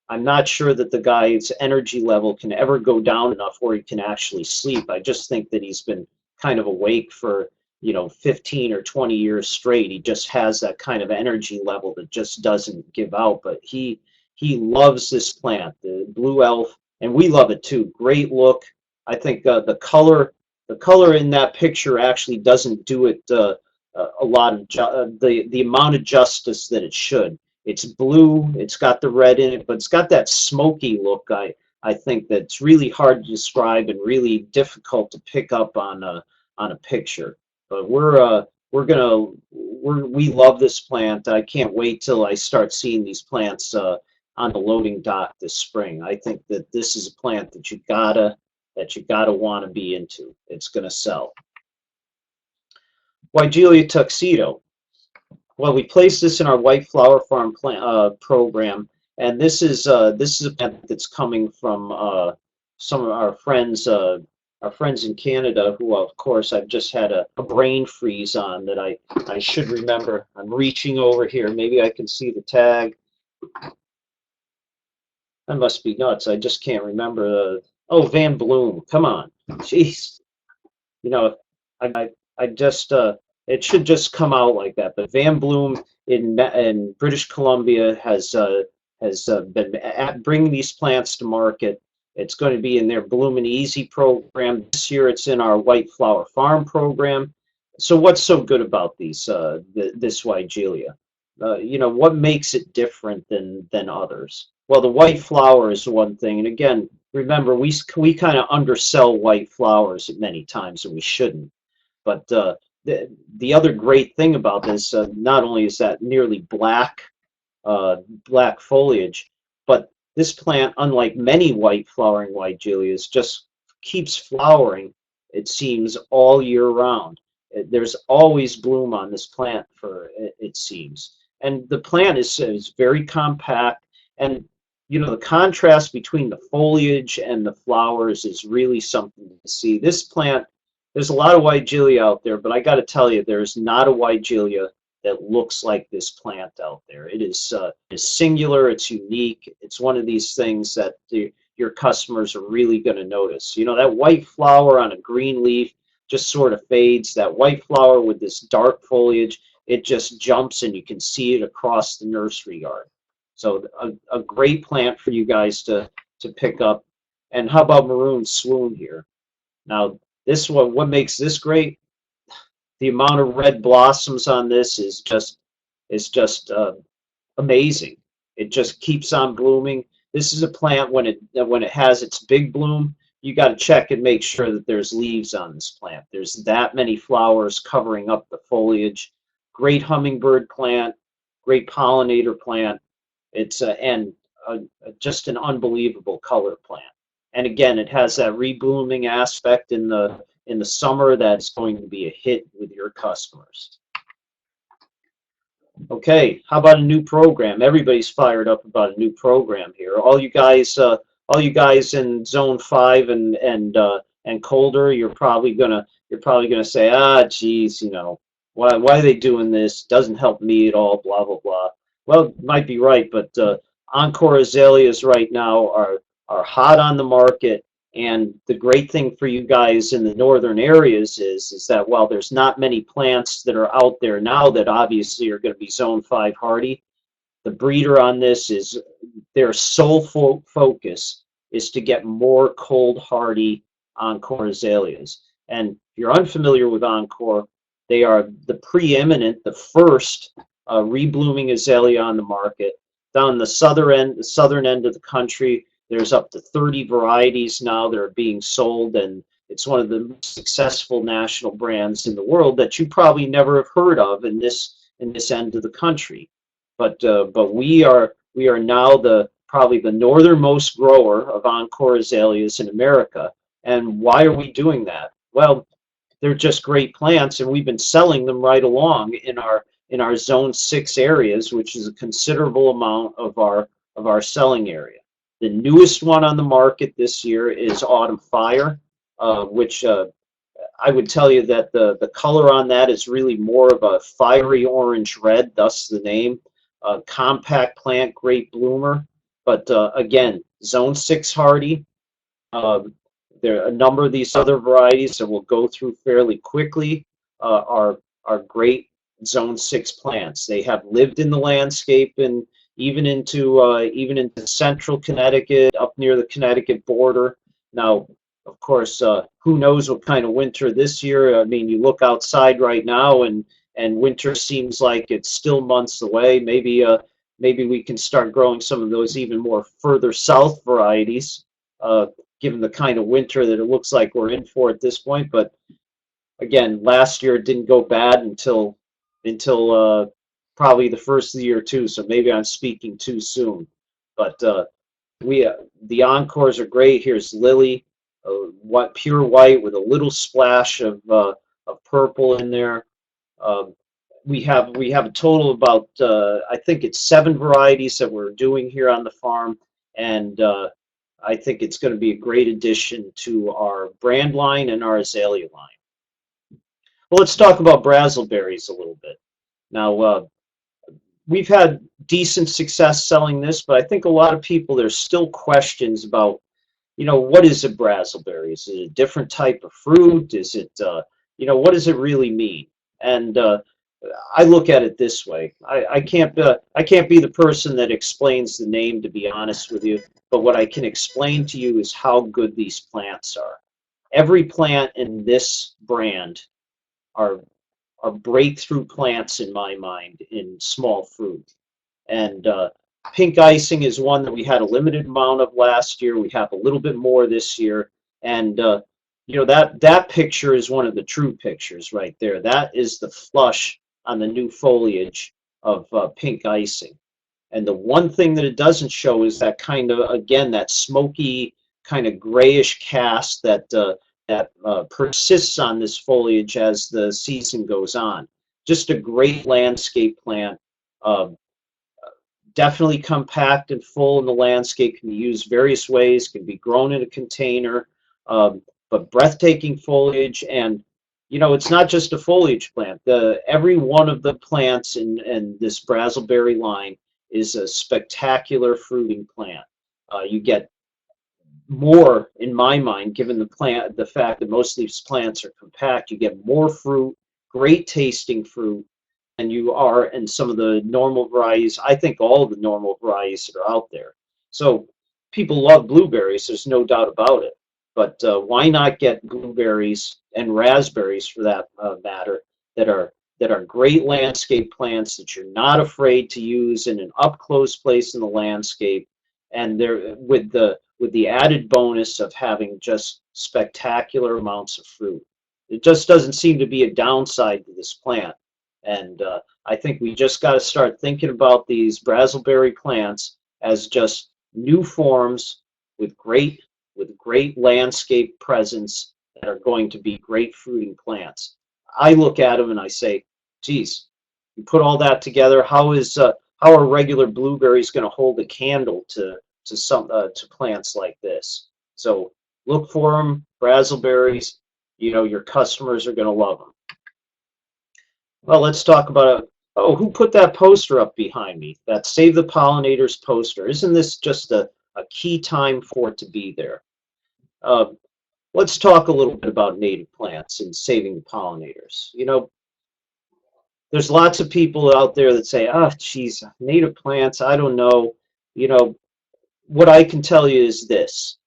I'm not sure that the guy's energy level can ever go down enough where he can actually sleep. I just think that he's been kind of awake for 15 or 20 years straight. He just has that kind of energy level that just doesn't give out. But he loves this plant, the Blue Elf, and we love it too. Great look. I think the color in that picture actually doesn't do it a lot of the amount of justice that it should. It's blue, it's got the red in it, but it's got that smoky look. I think that's really hard to describe and really difficult to pick up on a picture. But we love this plant. I can't wait till I start seeing these plants on the loading dock this spring. I think that this is a plant that you gotta want to be into. It's gonna sell. Weigelia tuxedo. Well, we placed this in our White Flower Farm program, and this is a plant that's coming from some of our friends in Canada, who, of course, I've just had a brain freeze on that I should remember. I'm reaching over here. Maybe I can see the tag. That must be nuts. I just can't remember. Oh, Van Bloom. Come on. Jeez. I just it should just come out like that. But Van Bloom in British Columbia has been bringing these plants to market. It's going to be in their Bloom and Easy program. This year it's in our White Flower Farm program. So what's so good about these this Weigelia? What makes it different than others? Well, the white flower is one thing, and again, remember we kind of undersell white flowers many times, and we shouldn't. But the other great thing about this, not only is that nearly black foliage, but this plant, unlike many white flowering Weigelias, just keeps flowering, it seems, all year round. There's always bloom on this plant, it seems. And the plant is very compact, and the contrast between the foliage and the flowers is really something to see. This plant, there's a lot of Weigelia out there, but I got to tell you, there's not a Weigelia that looks like this plant out there. It is singular, it's unique, it's one of these things that your customers are really going to notice. That white flower on a green leaf just sort of fades. That white flower with this dark foliage, it just jumps and you can see it across the nursery yard. So a great plant for you guys to pick up. And how about Maroon Swoon here? Now, this one, what makes this great? The amount of red blossoms on this is just is just amazing. It just keeps on blooming. This is a plant when it has its big bloom, you got to check and make sure that there's leaves on this plant. There's that many flowers covering up the foliage. Great hummingbird plant, great pollinator plant. It's just an unbelievable color plant. And again, it has that reblooming aspect in the summer that's going to be a hit with your customers. Okay, how about a new program? Everybody's fired up about a new program here. All you guys in Zone 5 and colder, you're probably gonna say, ah, geez, you know, why are they doing this? Doesn't help me at all. Blah blah blah. Well, you might be right, but Encore azaleas right now are hot on the market. And the great thing for you guys in the northern areas is that while there's not many plants that are out there now that obviously are going to be Zone 5 hardy, the breeder on this is their sole focus is to get more cold hardy Encore azaleas. And if you're unfamiliar with Encore, they are the preeminent, the first reblooming azalea on the market. Down the southern end of the country, there's up to 30 varieties now that are being sold, and it's one of the most successful national brands in the world that you probably never have heard of in this end of the country. But we are now probably the northernmost grower of Encore azaleas in America. And why are we doing that? Well, they're just great plants, and we've been selling them right along in our Zone 6 areas, which is a considerable amount of our selling area. The newest one on the market this year is Autumn Fire, which I would tell you that the color on that is really more of a fiery orange red, thus the name. Compact plant, great bloomer, but again, Zone 6 hardy. There are a number of these other varieties that we'll go through fairly quickly are great Zone 6 plants. They have lived in the landscape and even into central Connecticut, up near the Connecticut border. Now, of course, who knows what kind of winter this year? I mean, you look outside right now, and winter seems like it's still months away. Maybe we can start growing some of those even more further south varieties, given the kind of winter that it looks like we're in for at this point. But again, last year it didn't go bad until probably the first of the year too, so maybe I'm speaking too soon. But the Encores are great. Here's Lily, pure white with a little splash of purple in there. We have a total of about I think it's 7 varieties that we're doing here on the farm, and I think it's going to be a great addition to our brand line and our azalea line. Well, let's talk about Brazzleberries a little bit. Now, we've had decent success selling this, but I think a lot of people, there's still questions about, you know, what is a Brazzleberry? Is it a different type of fruit? Is it, you know, what does it really mean? And I look at it this way. I can't be the person that explains the name, to be honest with you, but what I can explain to you is how good these plants are. Every plant in this brand are breakthrough plants in my mind in small fruit. And pink icing is one that we had a limited amount of last year. We have a little bit more this year. And you know, that picture is one of the true pictures right there. That is the flush on the new foliage of pink icing. And the one thing that it doesn't show is that kind of, again, that smoky kind of grayish cast that persists on this foliage as the season goes on. Just a great landscape plant. Definitely compact and full in the landscape, can be used various ways, can be grown in a container, but breathtaking foliage. And you know, it's not just a foliage plant. Every one of the plants in this Brazzleberry line is a spectacular fruiting plant. You get more, in my mind, given the fact that most of these plants are compact, you get more fruit, great tasting fruit, than you are in some of the normal varieties. I think all of the normal varieties that are out there. So people love blueberries, there's no doubt about it. But why not get blueberries and raspberries, for that matter, that are that are great landscape plants that you're not afraid to use in an up-close place in the landscape, and they're with the added bonus of having just spectacular amounts of fruit. It just doesn't seem to be a downside to this plant. And I think we just got to start thinking about these Brazzleberry plants as just new forms with great landscape presence that are going to be great fruiting plants. I look at them and I say, geez, you put all that together, how are regular blueberries going to hold a candle to plants like this? So look for them, Brazzleberries. You know, your customers are going to love them. Well, let's talk about who put that poster up behind me? That Save the Pollinators poster. Isn't this just a key time for it to be there? Let's talk a little bit about native plants and saving the pollinators. You know, there's lots of people out there that say, oh, geez, native plants, I don't know. You know, what I can tell you is this.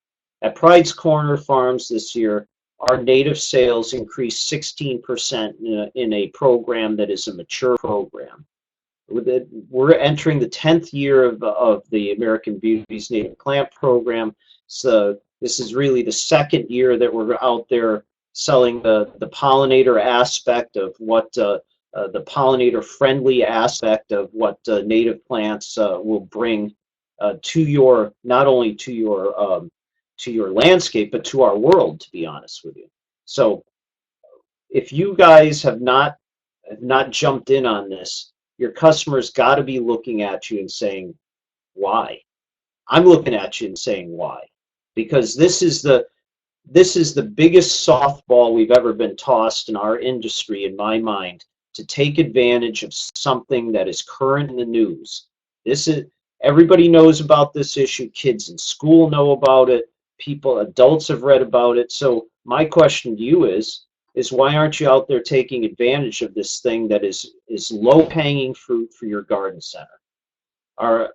At Pride's Corner Farms this year, our native sales increased 16% in a program that is a mature program. We're entering the 10th year of the American Beauties Native Plant Program. So this is really the second year that we're out there selling the pollinator aspect of what the pollinator-friendly aspect of what native plants will bring to your, not only to your landscape, but to our world, to be honest with you. So if you guys have not jumped in on this, your customers got to be looking at you and saying, why? I'm looking at you and saying, why? Because this is the biggest softball we've ever been tossed in our industry, in my mind, to take advantage of something that is current in the news. Everybody knows about this issue. Kids in school know about it. Adults have read about it. So my question to you is why aren't you out there taking advantage of this thing that is low-hanging fruit for your garden center? Our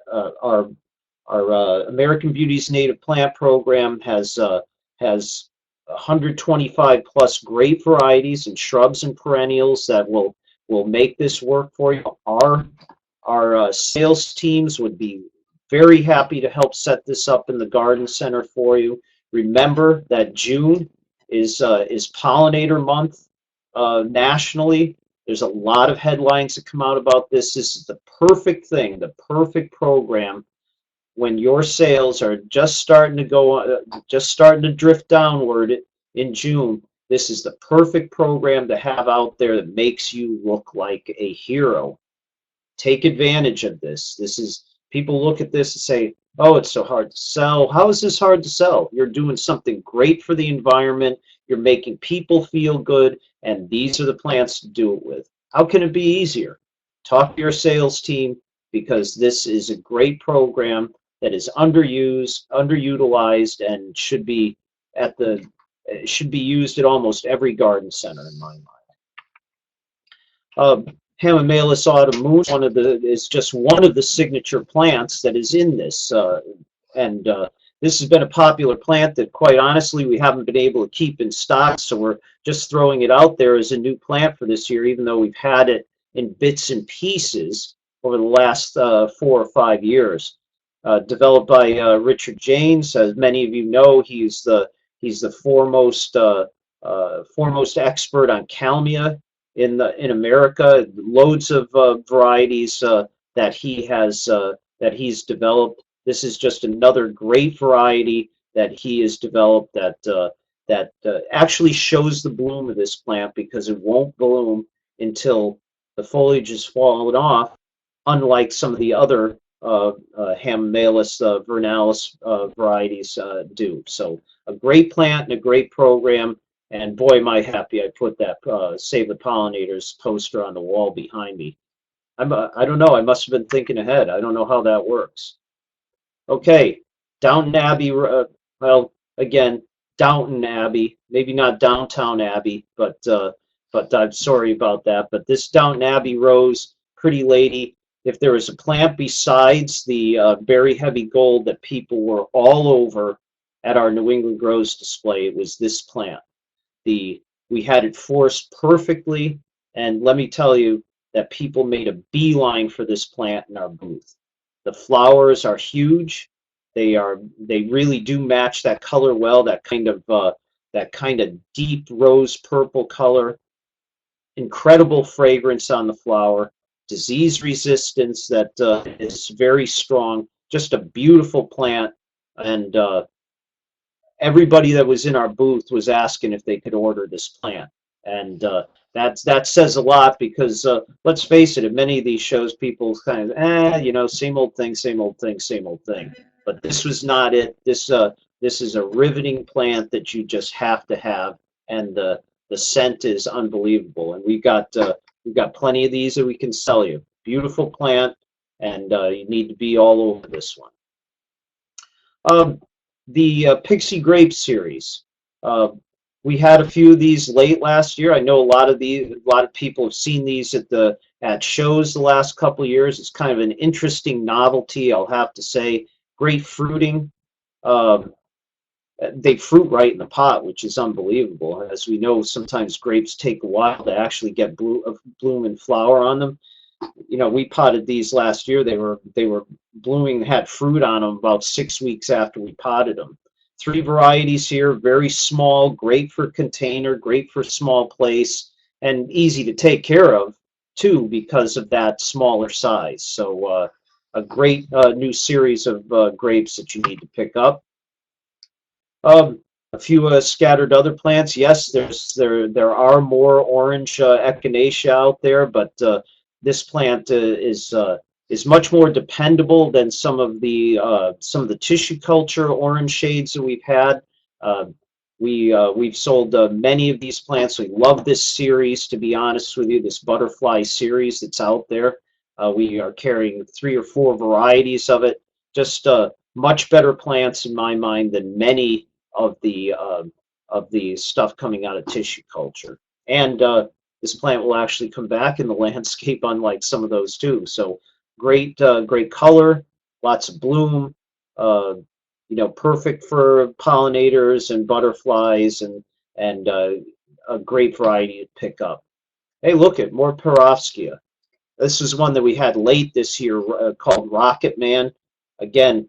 American Beauties Native Plant Program has 125 plus great varieties and shrubs and perennials that will make this work for you. Our sales teams would be very happy to help set this up in the garden center for you. Remember that June is pollinator month nationally. There's a lot of headlines that come out about this. This is the perfect thing, the perfect program when your sales are just starting to drift downward in June. This is the perfect program to have out there that makes you look like a hero. Take advantage of this. People look at this and say, oh, it's so hard to sell. How is this hard to sell? You're doing something great for the environment. You're making people feel good, and these are the plants to do it with. How can it be easier? Talk to your sales team, because this is a great program that is underutilized, and should be used at almost every garden center in my mind. Hamamelis autumnum is just one of the signature plants that is in this, and this has been a popular plant that, quite honestly, we haven't been able to keep in stock, so we're just throwing it out there as a new plant for this year, even though we've had it in bits and pieces over the last 4 or 5 years. Developed by Richard Janes. As many of you know, he's the foremost expert on Kalmia in America. Loads of varieties that he's developed. This is just another great variety that he has developed that actually shows the bloom of this plant, because it won't bloom until the foliage is fallen off, unlike some of the other Hamamelis vernalis varieties do. So a great plant and a great program, and boy, am I happy I put that Save the Pollinators poster on the wall behind me. I don't know, I must have been thinking ahead. I don't know how that works. Okay, Downton Abbey, well, again, Downton Abbey, maybe not Downtown Abbey, but I'm sorry about that. But this Downton Abbey rose, pretty lady, if there was a plant besides the Berry Heavy Gold that people were all over at our New England Grows display, it was this plant. We had it forced perfectly, And let me tell you that people made a beeline for this plant in our booth. The flowers are huge. They really do match that color well, that kind of deep rose purple color. Incredible fragrance on the flower, disease resistance that is very strong, just a beautiful plant. And everybody that was in our booth was asking if they could order this plant. And that says a lot because let's face it, at many of these shows, people kind of, you know, same old thing, same old thing, same old thing. But this was not it. This is a riveting plant that you just have to have, and the scent is unbelievable. And we've got plenty of these that we can sell you. Beautiful plant, and you need to be all over this one. The Pixie Grape series. We had a few of these late last year. I know a lot of people have seen these at shows the last couple of years. It's kind of an interesting novelty, I'll have to say. Great fruiting. They fruit right in the pot, which is unbelievable. As we know, sometimes grapes take a while to actually get bloom and flower on them. You know, we potted these last year. They were blooming, had fruit on them about 6 weeks after we potted them. 3 varieties here, very small, great for container, great for small place, and easy to take care of too because of that smaller size. So a great new series of grapes that you need to pick up. A few scattered other plants. Yes, there are more orange echinacea out there, but this plant is much more dependable than some of the tissue culture orange shades that we've had. We've sold many of these plants. We love this series, to be honest with you, this butterfly series that's out there. We are carrying 3 or 4 varieties of it. Just much better plants in my mind than many of the stuff coming out of tissue culture. And this plant will actually come back in the landscape, unlike some of those too. So great color, lots of bloom, you know, perfect for pollinators and butterflies, and a great variety to pick up. Hey, look at more Perovskia. This is one that we had late this year called Rocket Man. Again,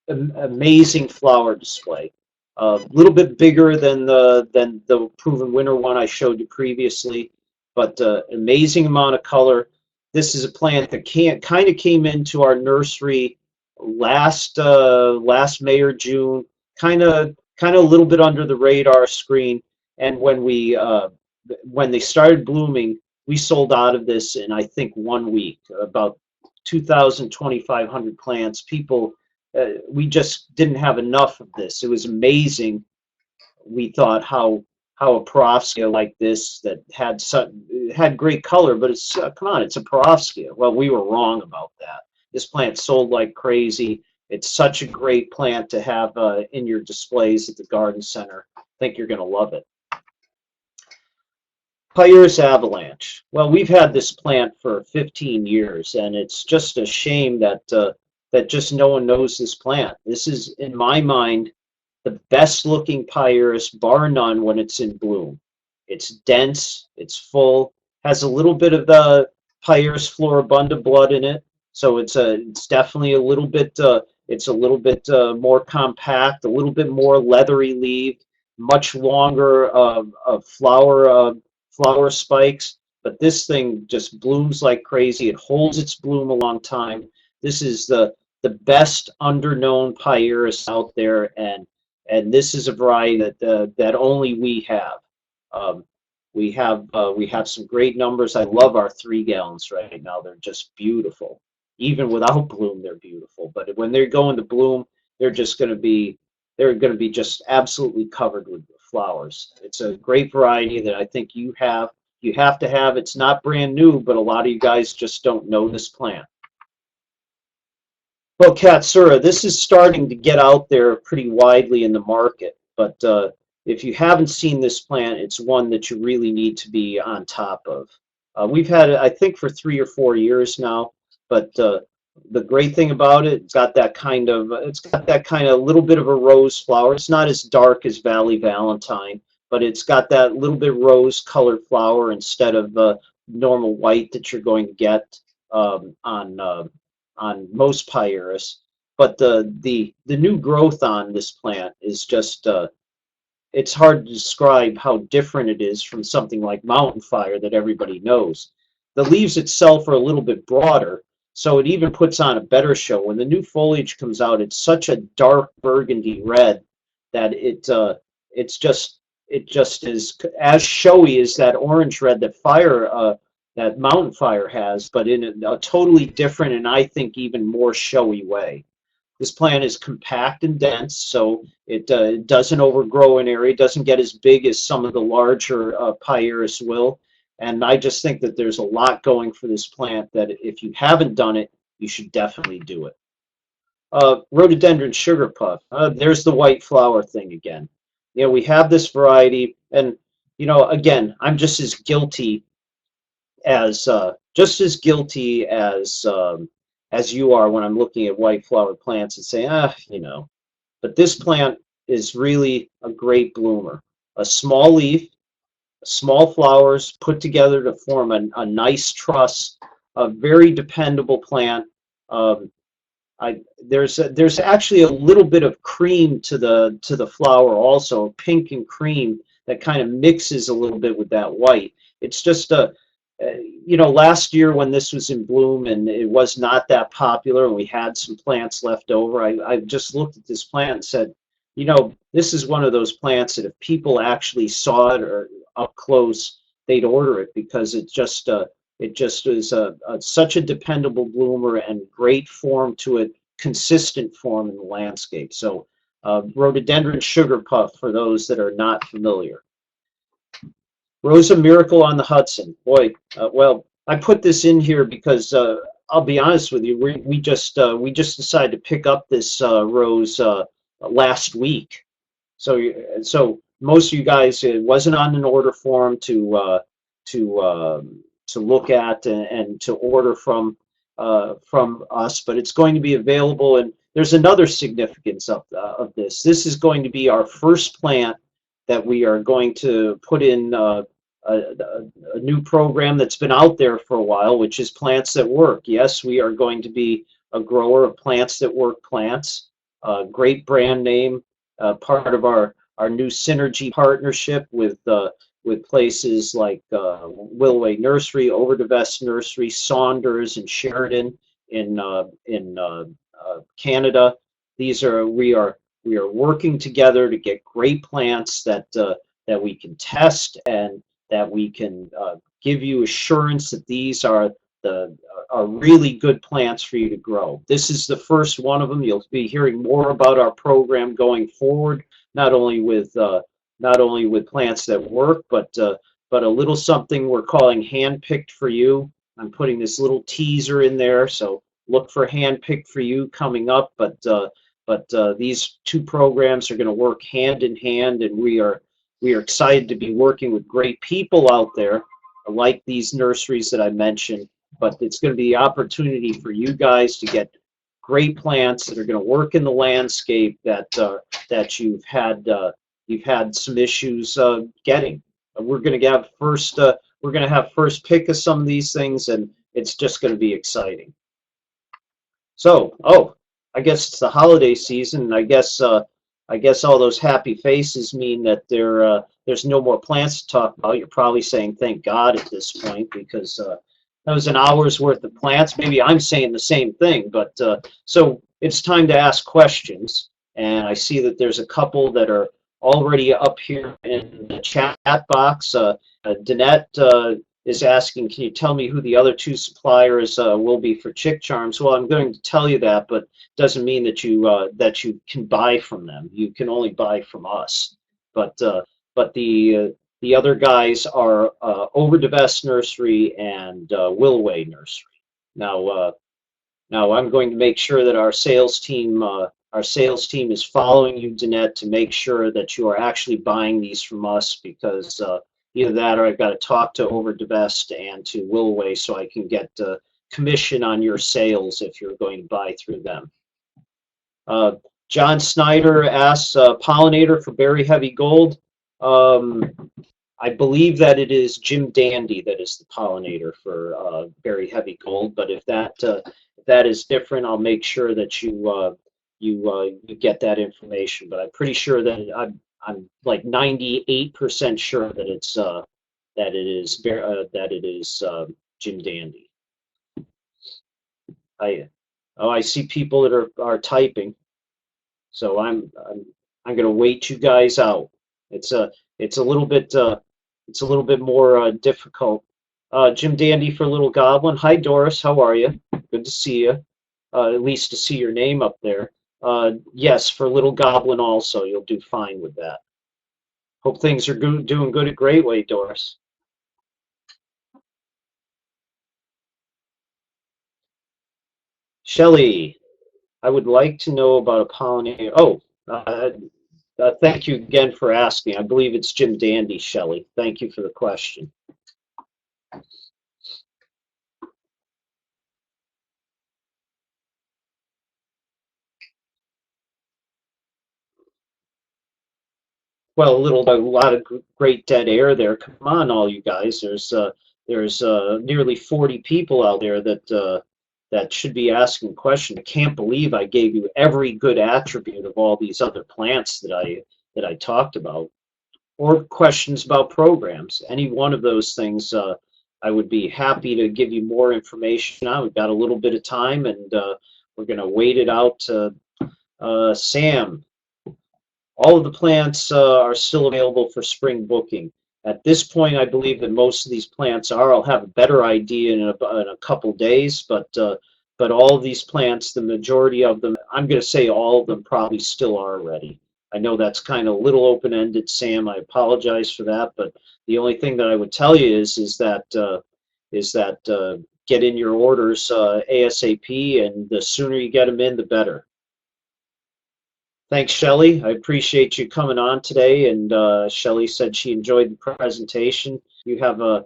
amazing flower display. A little bit bigger than the Proven Winner one I showed you previously, but amazing amount of color. This is a plant that kind of came into our nursery last May or June, kind of a little bit under the radar screen. And when they started blooming, we sold out of this in, I think, 1 week. About 2,500 plants. People. We just didn't have enough of this. It was amazing. We thought how a Perovskia like this that had great color, but it's come on, it's a Perovskia. Well, we were wrong about that. This plant sold like crazy. It's such a great plant to have in your displays at the garden center. I think you're going to love it. Pieris Avalanche. Well, we've had this plant for 15 years, and it's just a shame that just no one knows this plant. This is, in my mind, the best looking Pieris, bar none, when it's in bloom. It's dense, it's full, has a little bit of the Pieris floribunda blood in it, so it's definitely a little bit more compact, a little bit more leathery leaved, much longer flower spikes. But this thing just blooms like crazy. It holds its bloom a long time. This is the best underknown Pieris out there, and this is a variety that only we have. We have some great numbers. I love our 3 gallons right now. They're just beautiful. Even without bloom, they're beautiful. But when they're going to bloom, they're going to be just absolutely covered with flowers. It's a great variety that I think you have to have. It's not brand new, but a lot of you guys just don't know this plant. Well, Katsura, this is starting to get out there pretty widely in the market, but if you haven't seen this plant, it's one that you really need to be on top of. We've had it, I think, for 3 or 4 years now, but the great thing about it, it's got that kind of little bit of a rose flower. It's not as dark as Valley Valentine, but it's got that little bit rose-colored flower instead of normal white that you're going to get on most Pieris. But the new growth on this plant is just it's hard to describe how different it is from something like mountain fire that everybody knows. The leaves itself are a little bit broader, so it even puts on a better show. When the new foliage comes out, it's such a dark burgundy red that it just is as showy as that orange red that mountain fire has, but in a totally different and I think even more showy way. This plant is compact and dense, so it doesn't overgrow an area, doesn't get as big as some of the larger Pieris will. And I just think that there's a lot going for this plant that if you haven't done it, you should definitely do it. Rhododendron sugar puff. There's the white flower thing again. You know, we have this variety, and you know, again, I'm just as guilty as you are when I'm looking at white flower plants and saying, you know. But this plant is really a great bloomer. A small leaf, small flowers put together to form a nice truss, a very dependable plant. There's actually a little bit of cream to the flower also, pink and cream that kind of mixes a little bit with that white. It's just you know, last year when this was in bloom and it was not that popular and we had some plants left over, I just looked at this plant and said, you know, this is one of those plants that if people actually saw it or up close, they'd order it because it just is such a dependable bloomer and great form to it, consistent form in the landscape. So rhododendron sugar puff for those that are not familiar. Rosa Miracle on the Hudson. Boy, well, I put this in here because I'll be honest with you, we just decided to pick up this rose last week. So most of you guys, it wasn't on an order form to look at and to order from us, but it's going to be available. And there's another significance of this. This is going to be our first plant that we are going to put in a new program that's been out there for a while, which is Plants That Work. Yes, we are going to be a grower of Plants That Work plants. Great brand name, part of our new synergy partnership with places like Willoway Nursery, Overdevest Nursery, Saunders, and Sheridan in Canada. We are working together to get great plants that we can test and that we can give you assurance that these are really good plants for you to grow. This is the first one of them. You'll be hearing more about our program going forward, not only with Plants That Work, but a little something we're calling Handpicked for You. I'm putting this little teaser in there, so look for Handpicked for You coming up. But these two programs are going to work hand in hand, and we are excited to be working with great people out there like these nurseries that I mentioned. But it's going to be the opportunity for you guys to get great plants that are going to work in the landscape that you've had some issues getting. We're going to have first pick of some of these things, and it's just going to be exciting. So, I guess it's the holiday season, and I guess all those happy faces mean that there's no more plants to talk about. You're probably saying, thank God at this point, because that was an hour's worth of plants. Maybe I'm saying the same thing, but so it's time to ask questions. And I see that there's a couple that are already up here in the chat box. Danette is asking, can you tell me who the other two suppliers will be for Chick Charms? Well, I'm going to tell you that, but doesn't mean that you can buy from them. You can only buy from us. But the other guys are Overdevest Nursery and Willoway Nursery. Now I'm going to make sure that our sales team is following you, Danette, to make sure that you are actually buying these from us, because either that or I've got to talk to Overdevest and to Willoway so I can get commission on your sales if you're going to buy through them. John Snyder asks, pollinator for Berry Heavy Gold. I believe that it is Jim Dandy that is the pollinator for Berry Heavy Gold. But if that is different, I'll make sure that you get that information. But I'm pretty sure that I'm like 98% sure that it is Jim Dandy. I see people that are typing, so I'm going to wait you guys out. It's a little bit more difficult. Jim Dandy for Little Goblin. Hi Doris, how are you? Good to see you. At least to see your name up there. Yes, for Little Goblin also, you'll do fine with that. Hope things are doing good at Great Way, Doris. Shelley, I would like to know about a pollinator. Oh, thank you again for asking. I believe it's Jim Dandy, Shelley. Thank you for the question. Well, a lot of great dead air there. Come on, all you guys. There's nearly 40 people out there that should be asking questions. I can't believe I gave you every good attribute of all these other plants that I talked about, or questions about programs. Any one of those things, I would be happy to give you more information on. We've got a little bit of time, and we're going to wait it out to Sam. All of the plants are still available for spring booking. At this point, I believe that most of these plants are. I'll have a better idea in a couple days, but all of these plants, the majority of them, I'm going to say all of them probably still are ready. I know that's kind of a little open-ended, Sam. I apologize for that, but the only thing that I would tell you is that get in your orders ASAP, and the sooner you get them in, the better. Thanks, Shelley. I appreciate you coming on today. And Shelley said she enjoyed the presentation. You have the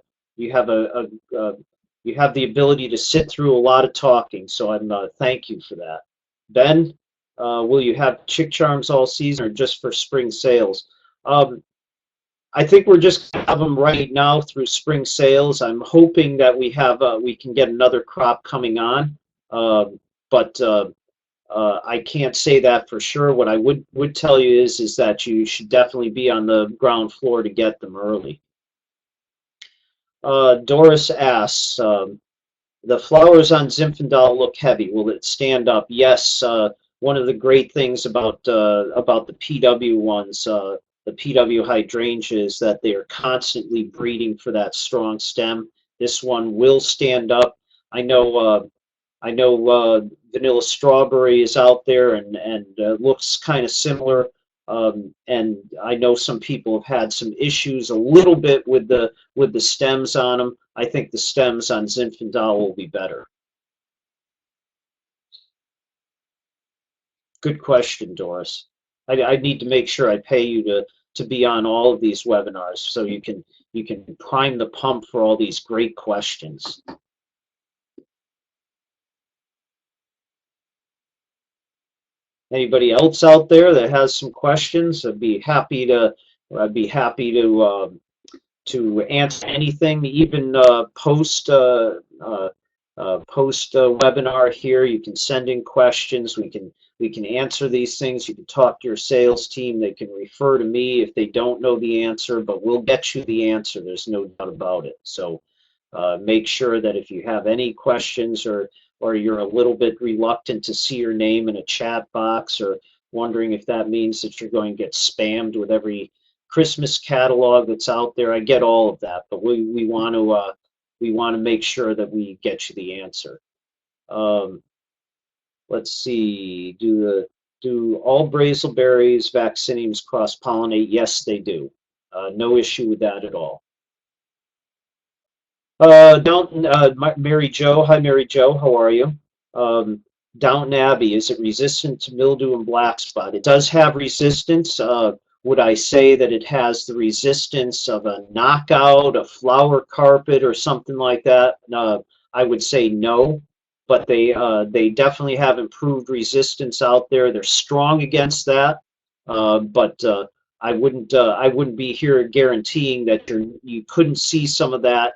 ability to sit through a lot of talking, so I'm thank you for that. Ben, will you have chick charms all season or just for spring sales? I think we're just gonna have them right now through spring sales. I'm hoping that we can get another crop coming on, but. I can't say that for sure. What I would tell you is that you should definitely be on the ground floor to get them early. Doris asks, the flowers on Zinfandel look heavy. Will it stand up? Yes. One of the great things about the PW ones, the PW hydrangea, is that they are constantly breeding for that strong stem. This one will stand up. I know Vanilla Strawberry is out there and looks kind of similar. And I know some people have had some issues a little bit with the stems on them. I think the stems on Zinfandel will be better. Good question, Doris. I need to make sure I pay you to be on all of these webinars so you can prime the pump for all these great questions. Anybody else out there that has some questions? I'd be happy to answer anything. Even post webinar here, you can send in questions. We can answer these things. You can talk to your sales team. They can refer to me if they don't know the answer, but we'll get you the answer. There's no doubt about it. So make sure that if you have any questions or you're a little bit reluctant to see your name in a chat box, or wondering if that means that you're going to get spammed with every Christmas catalog that's out there. I get all of that, but we want to make sure that we get you the answer. Let's see. Do all brazelberries, vacciniums cross-pollinate? Yes, they do. No issue with that at all. Mary Jo. Hi, Mary Jo. How are you? Downton Abbey, is it resistant to mildew and black spot? It does have resistance. Would I say that it has the resistance of a knockout, a flower carpet, or something like that? I would say no, but they definitely have improved resistance out there. They're strong against that, but I wouldn't be here guaranteeing that you couldn't see some of that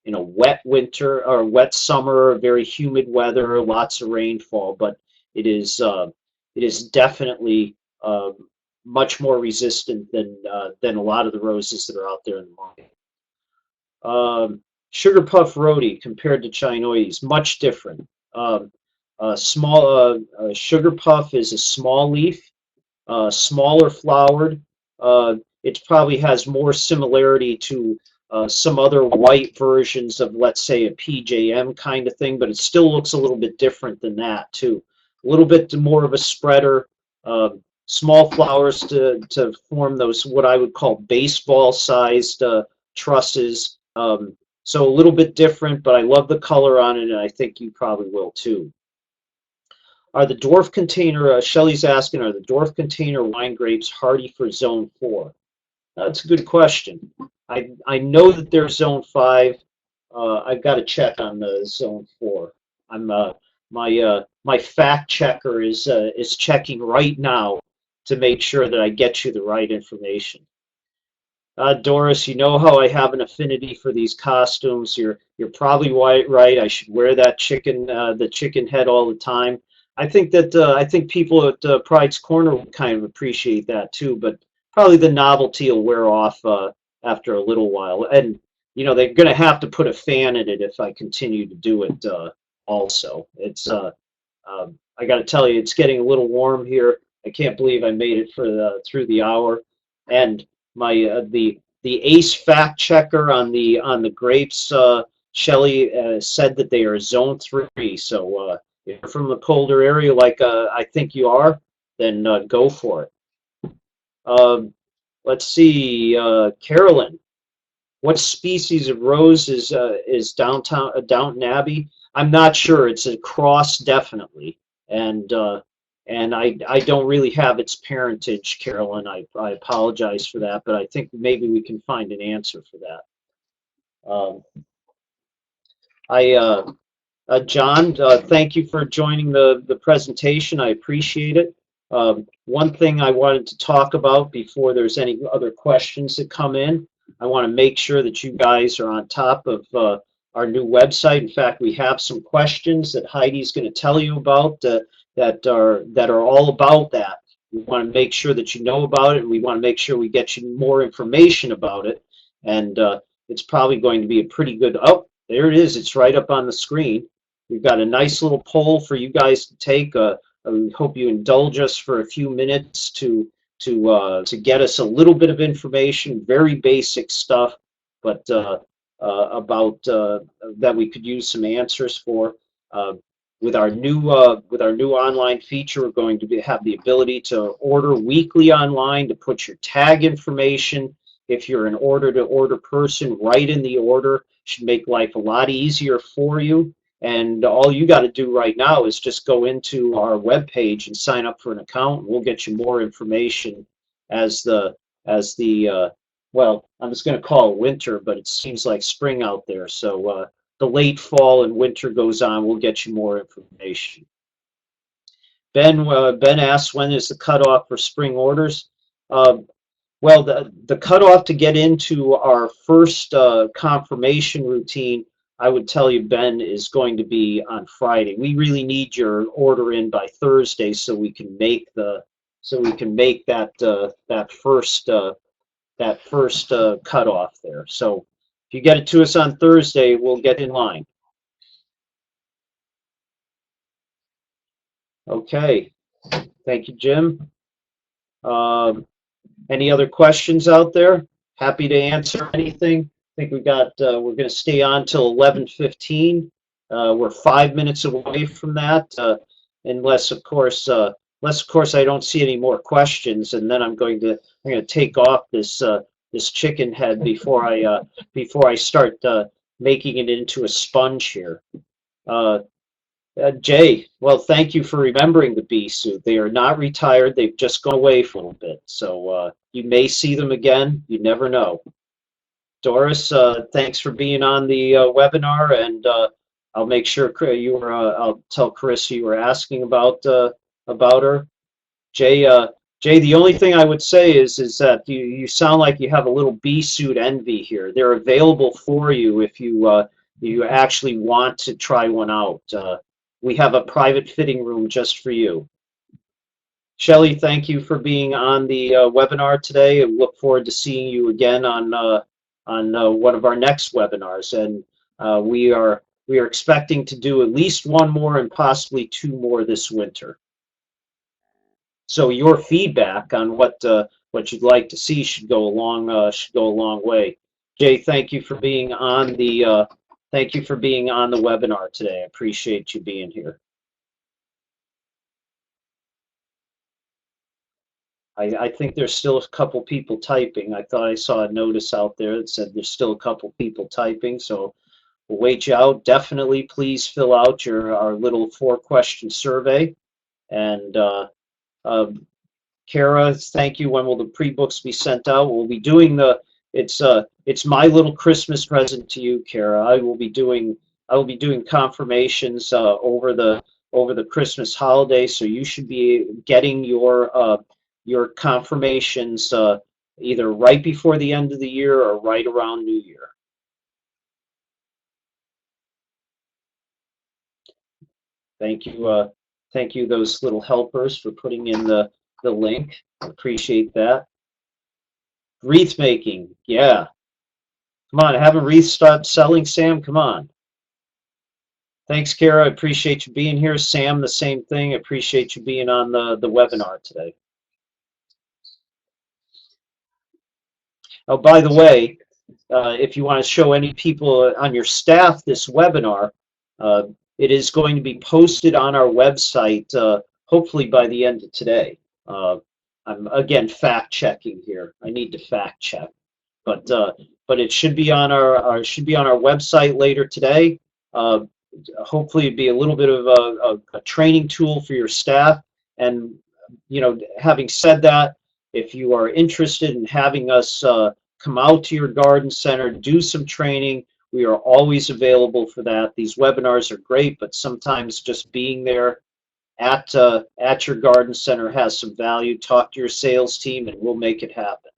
in a wet winter or wet summer, very humid weather, lots of rainfall. But it is definitely much more resistant than a lot of the roses that are out there in the market. Sugar Puff Rhodey compared to Chinoides, much different. Sugar Puff is a small leaf, smaller flowered. It probably has more similarity to some other white versions of, let's say, a PJM kind of thing, but it still looks a little bit different than that too. A little bit more of a spreader, small flowers to form those what I would call baseball-sized trusses. So a little bit different, but I love the color on it, and I think you probably will too. Are the dwarf container, Shelley's asking, are the dwarf container wine grapes hardy for zone 4? That's a good question. I know that they're zone 5. I've got to check on the zone 4. I'm my fact checker is checking right now to make sure that I get you the right information. Doris, you know how I have an affinity for these costumes. You're probably right. I should wear that the chicken head all the time. I think people at Pride's Corner would kind of appreciate that too, but probably the novelty will wear off after a little while. And they're going to have to put a fan in it if I continue to do it. Also, it's I got to tell you, it's getting a little warm here. I can't believe I made it through the hour, and my the ace fact checker on the grapes, Shelley, said that they are zone 3. So if you're from a colder area like I think you are, then go for it. Let's see, Carolyn, what species of rose is Downton Abbey? I'm not sure. It's a cross, definitely, and I don't really have its parentage, Carolyn. I apologize for that, but I think maybe we can find an answer for that. John, thank you for joining the presentation. I appreciate it. One thing I wanted to talk about before there's any other questions that come in, I want to make sure that you guys are on top of our new website. In fact, we have some questions that Heidi's going to tell you about that are all about that. We want to make sure that you know about it, and we want to make sure we get you more information about it. And it's probably going to be a pretty good. Oh, there it is. It's right up on the screen. We've got a nice little poll for you guys to take. I hope you indulge us for a few minutes to get us a little bit of information, very basic stuff, but about that we could use some answers for. With our new online feature, we're going to have the ability to order weekly online, to put your tag information. If you're an order-to-order person, right in the order. Should make life a lot easier for you. And all you got to do right now is just go into our webpage and sign up for an account. And we'll get you more information as the well, I'm just going to call it winter, but it seems like spring out there. So the late fall and winter goes on, we'll get you more information. Ben asks, when is the cutoff for spring orders? Well, the cutoff to get into our first confirmation routine, I would tell you, Ben, is going to be on Friday. We really need your order in by Thursday so we can make that first cutoff there. So if you get it to us on Thursday, we'll get in line. Okay, thank you, Jim. Any other questions out there? Happy to answer anything. I think we're going to stay on till 11:15. We're 5 minutes away from that, unless of course I don't see any more questions, and then I'm going to take off this chicken head before I start making it into a sponge here. Jay, well, thank you for remembering the bee suit. They are not retired. They've just gone away for a little bit. So you may see them again. You never know. Doris, thanks for being on the webinar, and I'll make sure I'll tell Carissa you were asking about her. Jay Jay, the only thing I would say is that you sound like you have a little bee suit envy here. They're available for you if you actually want to try one out. We have a private fitting room just for you. Shelley, thank you for being on the webinar today. I look forward to seeing you again on one of our next webinars. And we are expecting to do at least one more and possibly two more this winter. So your feedback on what you'd like to see should go a long way. Jay, thank you for being on the webinar today. I appreciate you being here. I think there's still a couple people typing. I thought I saw a notice out there that said there's still a couple people typing, so we'll wait you out. Definitely please fill out our little 4-question survey. And Kara, thank you. When will the pre-books be sent out? We'll be doing it's my little Christmas present to you, Kara. I will be doing confirmations over the Christmas holiday, so you should be getting your confirmations either right before the end of the year or right around New Year. Thank you, those little helpers, for putting in the link. Appreciate that. Wreath making, yeah. Come on, haven't wreaths stopped selling, Sam? Come on. Thanks, Kara. I appreciate you being here. Sam, the same thing. I appreciate you being on the webinar today. Oh, by the way, if you want to show any people on your staff this webinar, it is going to be posted on our website, hopefully by the end of today. I'm again fact checking here. I need to fact check, but it should be on our website later today. Hopefully, it'd be a little bit of a training tool for your staff. And having said that, if you are interested in having us come out to your garden center, do some training, we are always available for that. These webinars are great, but sometimes just being there at your garden center has some value. Talk to your sales team and we'll make it happen.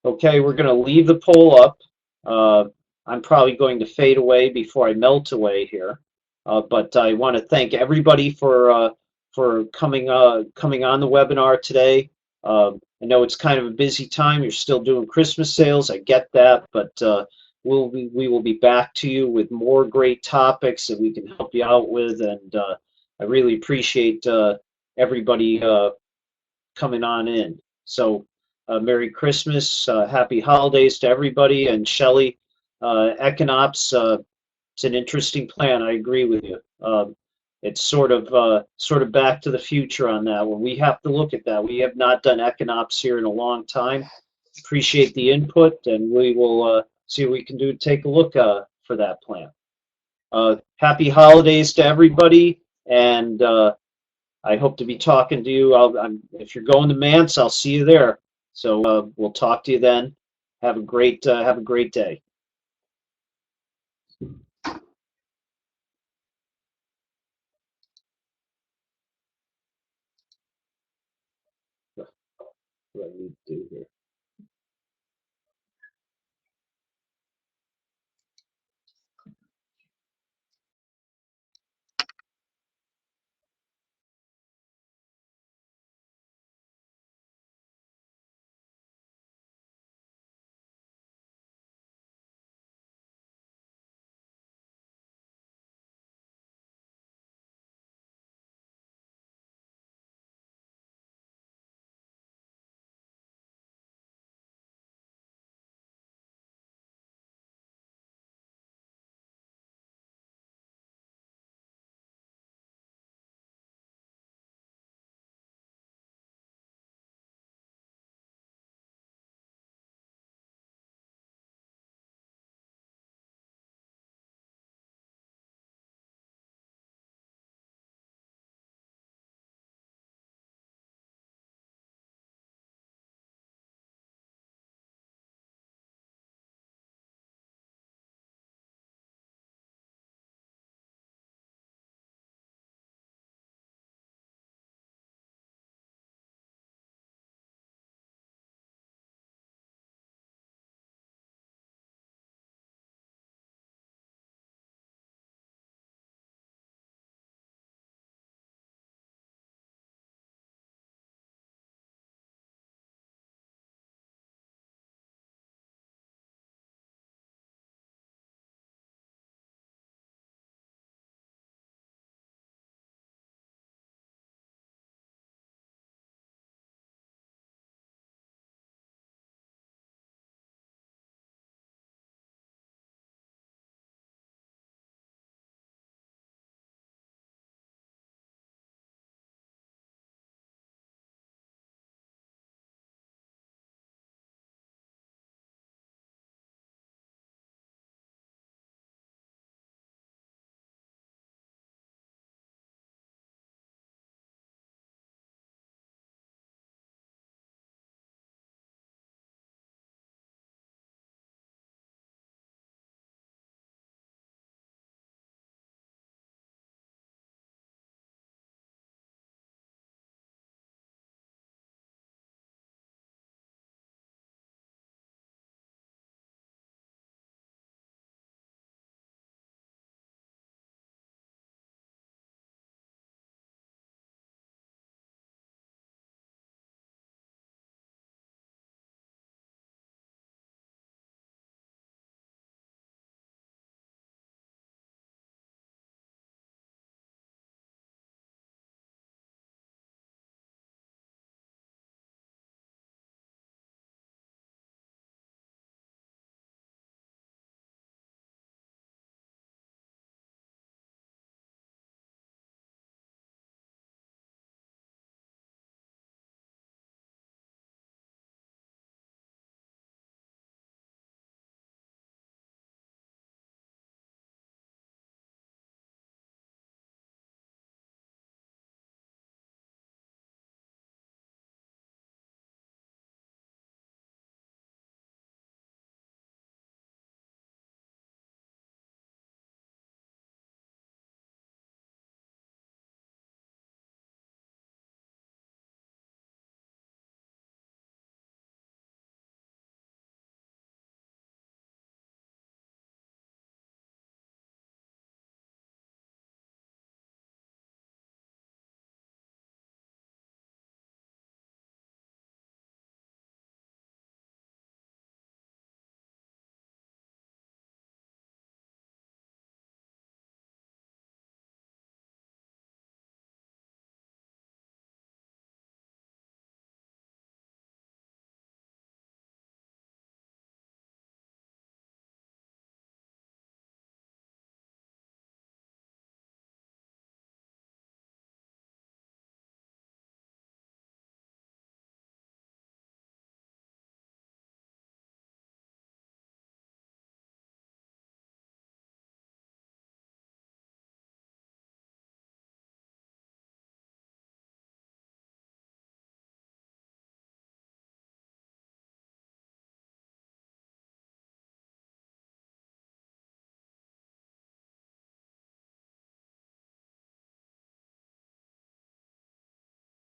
Okay, we're going to leave the poll up. I'm probably going to fade away before I melt away here. But I want to thank everybody for coming on the webinar today. I know it's kind of a busy time. You're still doing Christmas sales. I get that, but we will be back to you with more great topics that we can help you out with. And I really appreciate everybody coming on in. So Merry Christmas, Happy Holidays to everybody. And Shelley, Equinops, it's an interesting plan. I agree with you. It's sort of back to the future on that one. We have to look at that. We have not done Equinops here in a long time. Appreciate the input, and we will see what we can do to take a look for that plan. Happy holidays to everybody, and I hope to be talking to you. If you're going to Mance, I'll see you there. So we'll talk to you then. Have a great day. What do I need to do here?